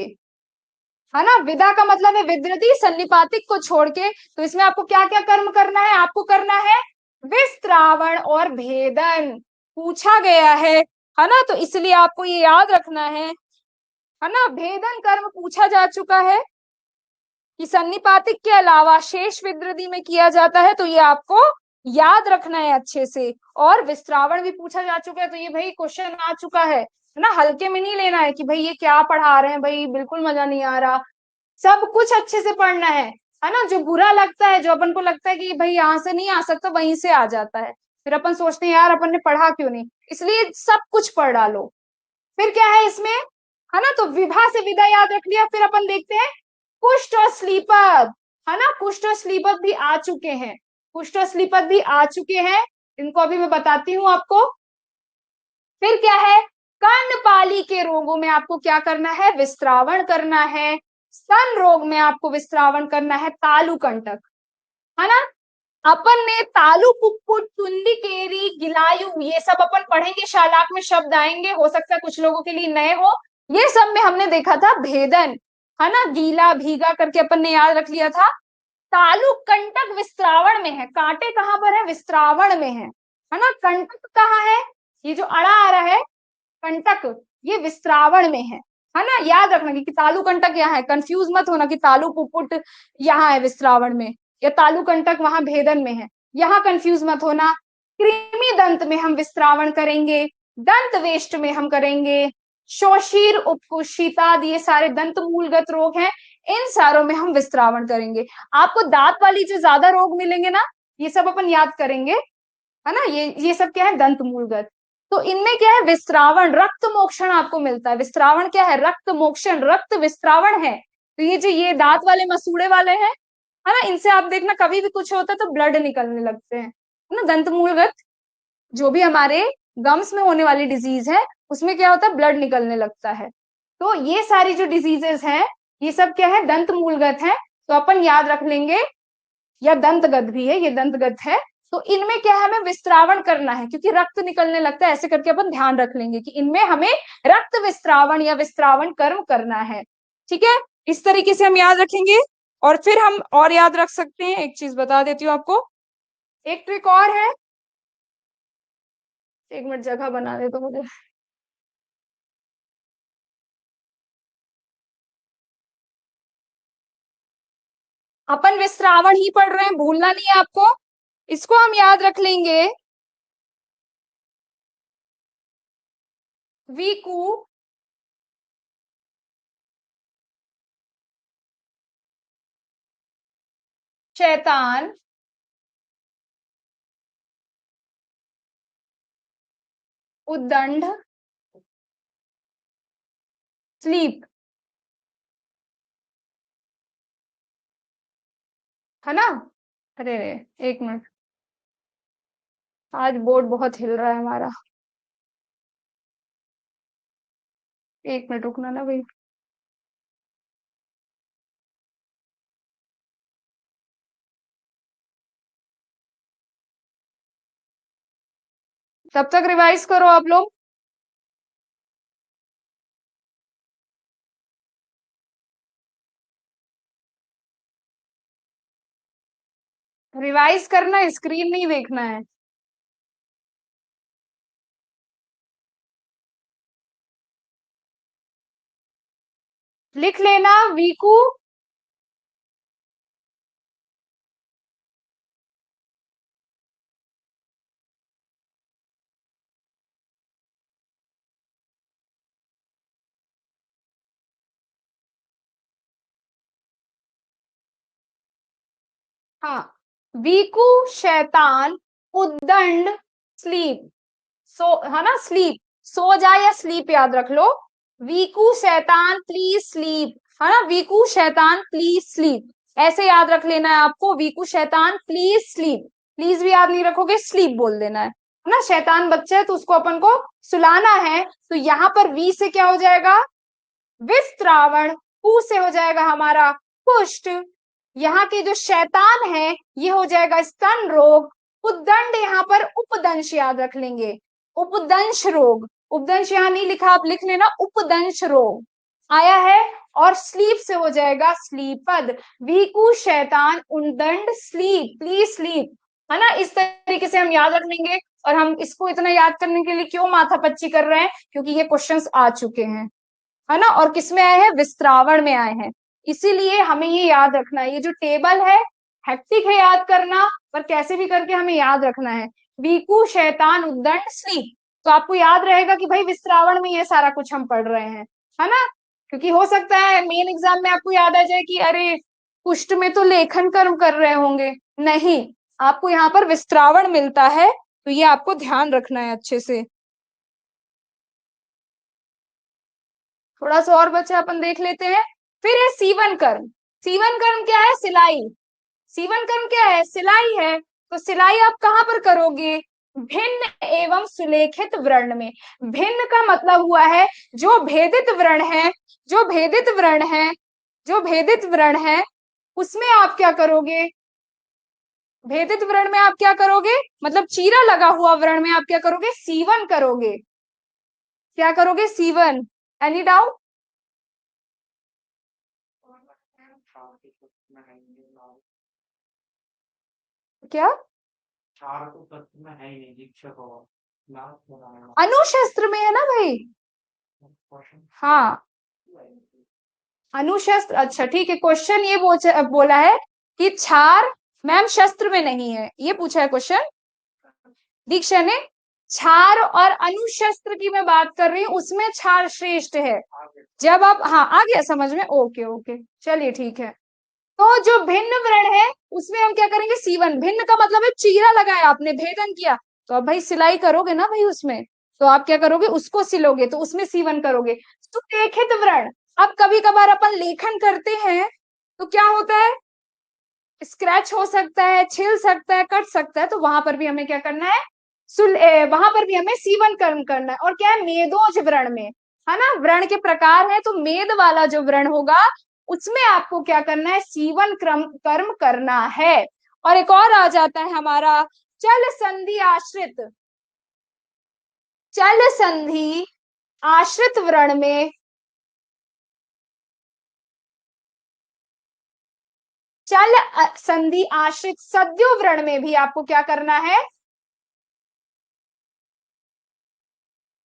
है ना। विदा का मतलब है विद्रदी सन्निपातिक को छोड़ के। तो इसमें आपको क्या क्या कर्म करना है, आपको करना है विस्त्रावण और भेदन, पूछा गया है ना। तो इसलिए आपको ये याद रखना है ना। भेदन कर्म पूछा जा चुका है कि सन्निपातिक के अलावा शेष विद्रदी में किया जाता है, तो ये आपको याद रखना है अच्छे से। और विस्त्रावण भी पूछा जा चुका है, तो ये भाई क्वेश्चन आ चुका है ना। हल्के में नहीं लेना है कि भाई ये क्या पढ़ा रहे हैं, भाई बिल्कुल मजा नहीं आ रहा। सब कुछ अच्छे से पढ़ना है ना। जो बुरा लगता है, जो अपन को लगता है कि भाई यहाँ से नहीं आ सकता, वहीं से आ जाता है, फिर अपन सोचते हैं यार अपन ने पढ़ा क्यों नहीं। इसलिए सब कुछ पढ़ डालो। फिर क्या है इसमें, है ना। तो विभा से विदा याद रख लिया। फिर अपन देखते हैं कुष्ठ और स्लीपद, है ना। कुष्ठ और स्लीपद भी आ चुके हैं, कुष्ठ और स्लीपद भी आ चुके हैं। इनको अभी मैं बताती हूँ आपको। फिर क्या है, कर्णपाली के रोगों में आपको क्या करना है, विस्त्रावण करना है। स्तन रोग में आपको विस्त्रावण करना है तालु कंटक, है ना। अपन ने तालु पुप्पुट तुंदी केरी गिलायु ये सब अपन पढ़ेंगे, शालाक में शब्द आएंगे, हो सकता है कुछ लोगों के लिए नए हो। ये सब में हमने देखा था भेदन, है ना। गीला भीगा करके अपन ने याद रख लिया था। तालु कंटक विस्त्रावण में है, कांटे कहाँ पर है, विस्त्रावण में है ना। कंटक कहाँ है, ये जो अड़ा आ रहा है कंटक, ये विस्त्रावण में है ना। याद रखना कि तालु कंटक यहाँ है, कंफ्यूज मत होना कि तालु पुपुट यहाँ है विस्त्रावण में, या तालु कंटक वहां भेदन में है, यहाँ कंफ्यूज मत होना। कृमि दंत में हम विस्त्रावण करेंगे, दंत वेष्ट में हम करेंगे, शोषीर उपकुशिताद ये सारे दंत मूलगत रोग हैं, इन सारों में हम विस्त्रावण करेंगे। आपको दांत वाली जो ज्यादा रोग मिलेंगे ना, ये सब अपन याद करेंगे, है ना। ये सब क्या है, दंत मूलगत। तो इनमें क्या है, विस्त्रावण रक्त मोक्षण आपको मिलता है। विस्त्रावण क्या है, रक्त मोक्षण, रक्त विस्त्रावण है। तो ये जो ये दांत वाले मसूड़े वाले हैं, है ना, इनसे आप देखना कभी भी कुछ होता है तो ब्लड निकलने लगते हैं, है ना। दंत मूलगत जो भी हमारे गम्स में होने वाली डिजीज है, उसमें क्या होता है, ब्लड निकलने लगता है। तो ये सारी जो डिजीजेस हैं, ये सब क्या है, दंत मूलगत है। तो अपन याद रख लेंगे, या दंतगत भी है, ये दंतगत है। तो इनमें क्या है, हमें विस्त्रावण करना है क्योंकि रक्त निकलने लगता है, ऐसे करके अपन ध्यान रख लेंगे कि इनमें हमें रक्त विस्त्रावण या विस्त्रावण कर्म करना है। ठीक है, इस तरीके से हम याद रखेंगे। और फिर हम और याद रख सकते हैं, एक चीज बता देती हूँ आपको, एक ट्रिक और है। एक मिनट जगह बना दे तो मुझे। अपन विस्त्रावण ही पढ़ रहे हैं, भूलना नहीं है आपको, इसको हम याद रख लेंगे। वीकू, शैतान, उद्दंड, स्लीप, है ना। अरे एक मिनट, आज बोर्ड बहुत हिल रहा है हमारा, एक मिनट रुकना ना भाई। तब तक रिवाइज करो आप लोग। रिवाइज करना, स्क्रीन नहीं देखना है। लिख लेना वीकू, हाँ, वीकू, शैतान, उद्दंड, स्लीप। सो, है ना, स्लीप, सो जा या स्लीप याद रख लो। वीकू शैतान प्लीज स्लीप, है ना। वीकू शैतान प्लीज स्लीप, ऐसे याद रख लेना है आपको। वीकू शैतान प्लीज स्लीप, प्लीज भी याद नहीं रखोगे, स्लीप बोल देना है ना। शैतान बच्चा है तो उसको अपन को सुलाना है, तो यहाँ पर वी से क्या हो जाएगा, विस्त्रावण, पू से हो जाएगा हमारा कुष्ठ, यहाँ के जो शैतान है ये हो जाएगा स्तन रोग, उद्दंड यहाँ पर उपदंश याद रख लेंगे, उपदंश रोग, उपदंश यहाँ नहीं लिखा आप लिख लेना, उपदंश रोग आया है। और स्लीप से हो जाएगा स्लीपद, वीकू शैतान उद्दंड स्लीप, प्लीज स्लीप, है ना। इस तरीके से हम याद रख लेंगे। और हम इसको इतना याद करने के लिए क्यों माथापच्ची कर रहे हैं, क्योंकि ये क्वेश्चंस आ चुके हैं, है ना। और किसमें आए हैं, विस्त्रावण में आए हैं, इसीलिए हमें ये याद रखना है। ये जो टेबल है हेक्टिक है याद करना, पर कैसे भी करके हमें याद रखना है। वीकू शैतान उद्दंड स्लीप, तो आपको याद रहेगा कि भाई विस्त्रावण में ये सारा कुछ हम पढ़ रहे हैं, है ना। क्योंकि हो सकता है मेन एग्जाम में आपको याद आ जाए कि अरे कुष्ठ में तो लेखन कर्म कर रहे होंगे, नहीं, आपको यहाँ पर विस्त्रावण मिलता है, तो ये आपको ध्यान रखना है अच्छे से। थोड़ा सा और बच्चा अपन देख लेते हैं। फिर है सीवन कर्म, सीवन कर्म क्या है, सिलाई, सीवन कर्म क्या है, सिलाई है। तो सिलाई आप कहाँ पर करोगे, भिन्न एवं सुलेखित वर्ण में। भिन्न का मतलब हुआ है जो भेदित वर्ण है, जो भेदित वर्ण है, जो भेदित वर्ण है उसमें आप क्या करोगे, भेदित वर्ण में आप क्या करोगे, मतलब चीरा लगा हुआ वर्ण में आप क्या करोगे, सीवन करोगे, क्या करोगे, सीवन। एनी डाउट, क्या चार तो तत्व में है ही नहीं, दीक्षक और लास्ट बनाया अनुशस्त्र में है ना भाई, क्वेश्चन। हाँ अनुशस्त्र, अच्छा ठीक है, क्वेश्चन ये बोला है कि क्षार मैम शस्त्र में नहीं है, ये पूछा है क्वेश्चन दीक्षा ने। क्षार और अनुशस्त्र की मैं बात कर रही हूँ, उसमें क्षार श्रेष्ठ है। जब आप, हाँ आ गया समझ में, ओके ओके चलिए ठीक है। तो जो भिन्न वर्ण है उसमें हम क्या करेंगे, सीवन, भिन्न का मतलब है चीरा लगाया आपने, भेदन किया, तो अब भाई सिलाई करोगे ना भाई उसमें, तो आप क्या करोगे, उसको सिलोगे, तो उसमें सीवन करोगे। सुलेखित वर्ण, अब कभी कभार अपन लेखन करते हैं तो क्या होता है, स्क्रैच हो सकता है, छिल सकता है, कट सकता है, तो वहां पर भी हमें क्या करना है, वहां पर भी हमें सीवन कर्म करना है। और क्या है, मेदोज वर्ण में, है ना, वर्ण के प्रकार है, तो मेद वाला जो वर्ण होगा उसमें आपको क्या करना है, सीवन कर्म करना है। और एक और आ जाता है हमारा चल संधि आश्रित, चल संधि आश्रित वर्ण में, चल संधि आश्रित सद्यो वर्ण में भी आपको क्या करना है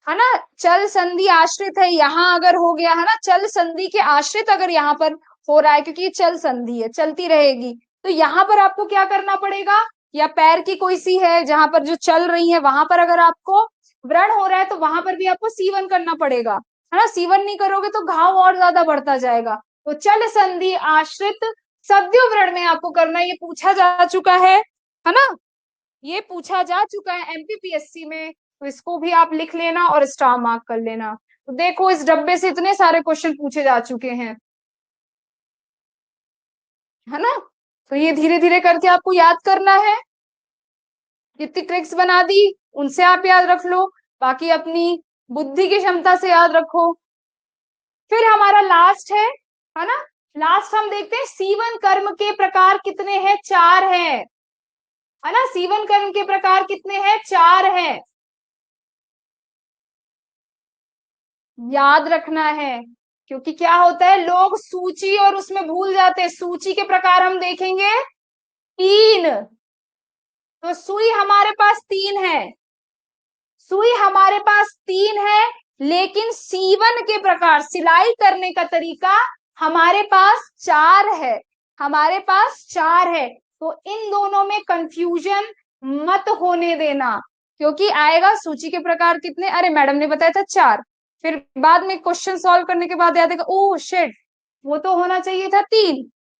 ना। चल संधि आश्रित है, यहाँ अगर हो गया है ना, चल संधि के आश्रित अगर यहाँ पर हो रहा है, क्योंकि ये चल संधि है, चलती रहेगी, तो यहाँ पर आपको क्या करना पड़ेगा, या पैर की कोई सी है जहां पर जो चल रही है वहां पर अगर आपको व्रण हो रहा है, तो वहां पर भी आपको सीवन करना पड़ेगा, है ना। सीवन नहीं करोगे तो घाव और ज्यादा बढ़ता जाएगा। तो चल संधि आश्रित सद्यो व्रण में आपको करना, ये पूछा जा चुका है ना, ये पूछा जा चुका है एमपीपीएससी में, तो इसको भी आप लिख लेना और स्टार मार्क कर लेना। तो देखो इस डब्बे से इतने सारे क्वेश्चन पूछे जा चुके हैं, है ना। तो ये धीरे धीरे करके आपको याद करना है, जितनी ट्रिक्स बना दी उनसे आप याद रख लो, बाकी अपनी बुद्धि की क्षमता से याद रखो। फिर हमारा लास्ट है ना, लास्ट हम देखते हैं सीवन कर्म के प्रकार कितने हैं, चार हैं, है ना। सीवन कर्म के प्रकार कितने हैं, चार हैं, याद रखना है। क्योंकि क्या होता है, लोग सूची और उसमें भूल जाते हैं। सूची के प्रकार हम देखेंगे तीन, तो सुई हमारे पास तीन है, सुई हमारे पास तीन है, लेकिन सीवन के प्रकार, सिलाई करने का तरीका हमारे पास चार है, हमारे पास चार है। तो इन दोनों में कंफ्यूजन मत होने देना, क्योंकि आएगा सूची के प्रकार कितने, अरे मैडम ने बताया था चार, फिर बाद में क्वेश्चन सॉल्व करने के बाद याद आएगा ओह शिट, वो तो होना चाहिए था तीन,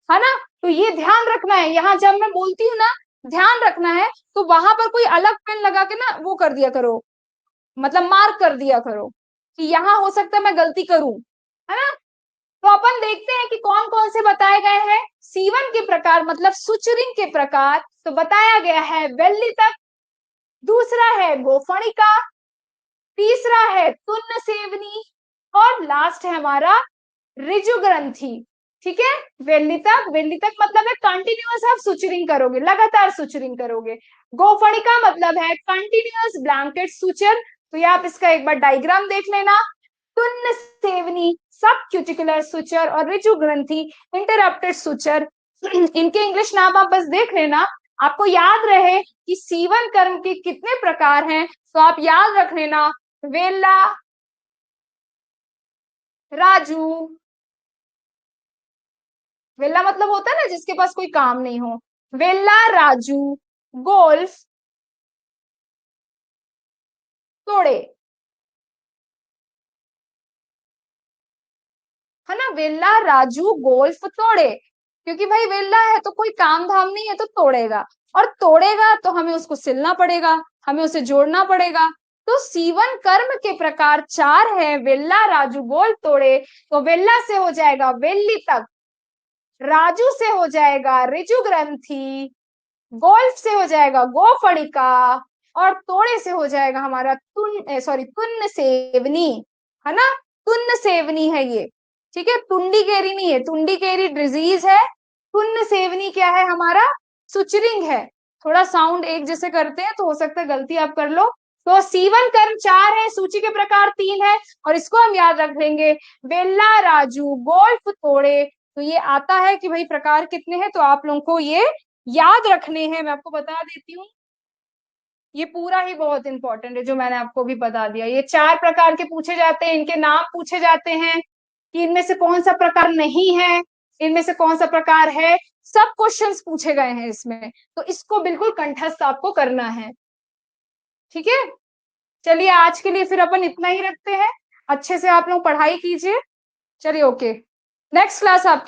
है ना। तो ये ध्यान रखना है, यहाँ जब मैं बोलती हूँ ना ध्यान रखना है, तो वहां पर कोई अलग पेन लगा के ना वो कर दिया करो, मतलब मार्क कर दिया करो कि यहाँ हो सकता है मैं गलती करूं, है ना। तो अपन देखते हैं कि कौन कौन से बताए गए हैं सीवन के प्रकार, मतलब सुचरिंग के प्रकार। तो बताया गया है वेल्ली तक, दूसरा है गोफणिका, तीसरा है तुन्न सेवनी, और लास्ट है हमारा ऋजु ग्रंथि, ठीक है। वेलितक, वेलितक मतलब है कंटिन्यूअस आप सुचरिंग करोगे, लगातार सुचरिंग करोगे। गोफणिका मतलब है कंटिन्यूअस ब्लैंकेट सुचर, तो ये आप इसका एक बार डायग्राम देख लेना। तुन्न सेवनी सब क्यूटिकुलर सुचर और ऋजु ग्रंथि इंटरप्टेड सुचर, इनके इंग्लिश नाम आप बस देख लेना। आपको याद रहे कि सीवन कर्म के कितने प्रकार हैं, तो आप याद रख लेना, वेला, राजू, वेला मतलब होता है ना जिसके पास कोई काम नहीं हो, वेला, राजू, गोल्फ, तोड़े, है ना। वेला, राजू, गोल्फ, तोड़े, क्योंकि भाई वेला है तो कोई काम धाम नहीं है तो तोड़ेगा, और तोड़ेगा तो हमें उसको सिलना पड़ेगा, हमें उसे जोड़ना पड़ेगा। तो सीवन कर्म के प्रकार 4 है, वेला, राजू, गोल्फ, तोड़े। तो वेला से हो जाएगा वेल्ली तक, राजू से हो जाएगा ऋजु ग्रंथि, गोल्फ से हो जाएगा गोफणिका, और तोड़े से हो जाएगा हमारा तुन्न सेवनी, है ना। तुन्न सेवनी है ये, ठीक है। तुंडी केरी नहीं है, तुंडी केरी डिजीज है, तुन्न सेवनी क्या है हमारा, सुचरिंग है। थोड़ा साउंड एक जैसे करते हैं तो हो सकता है गलती आप कर लो। तो सीवन कर्म 4 है, सूची के प्रकार 3 है, और इसको हम याद रख लेंगे, बेला, राजू, गोल्फ, तोड़े। तो ये आता है कि भाई प्रकार कितने हैं, तो आप लोगों को ये याद रखने हैं। मैं आपको बता देती हूँ, ये पूरा ही बहुत इंपॉर्टेंट है जो मैंने आपको भी बता दिया। ये 4 प्रकार के पूछे जाते हैं, इनके नाम पूछे जाते हैं कि इनमें से कौन सा प्रकार नहीं है, इनमें से कौन सा प्रकार है, सब क्वेश्चंस पूछे गए हैं इसमें। तो इसको बिल्कुल कंठस्थ आपको करना है, ठीक है। चलिए आज के लिए फिर अपन इतना ही रखते हैं, अच्छे से आप लोग पढ़ाई कीजिए। चलिए ओके, नेक्स्ट क्लास आपकी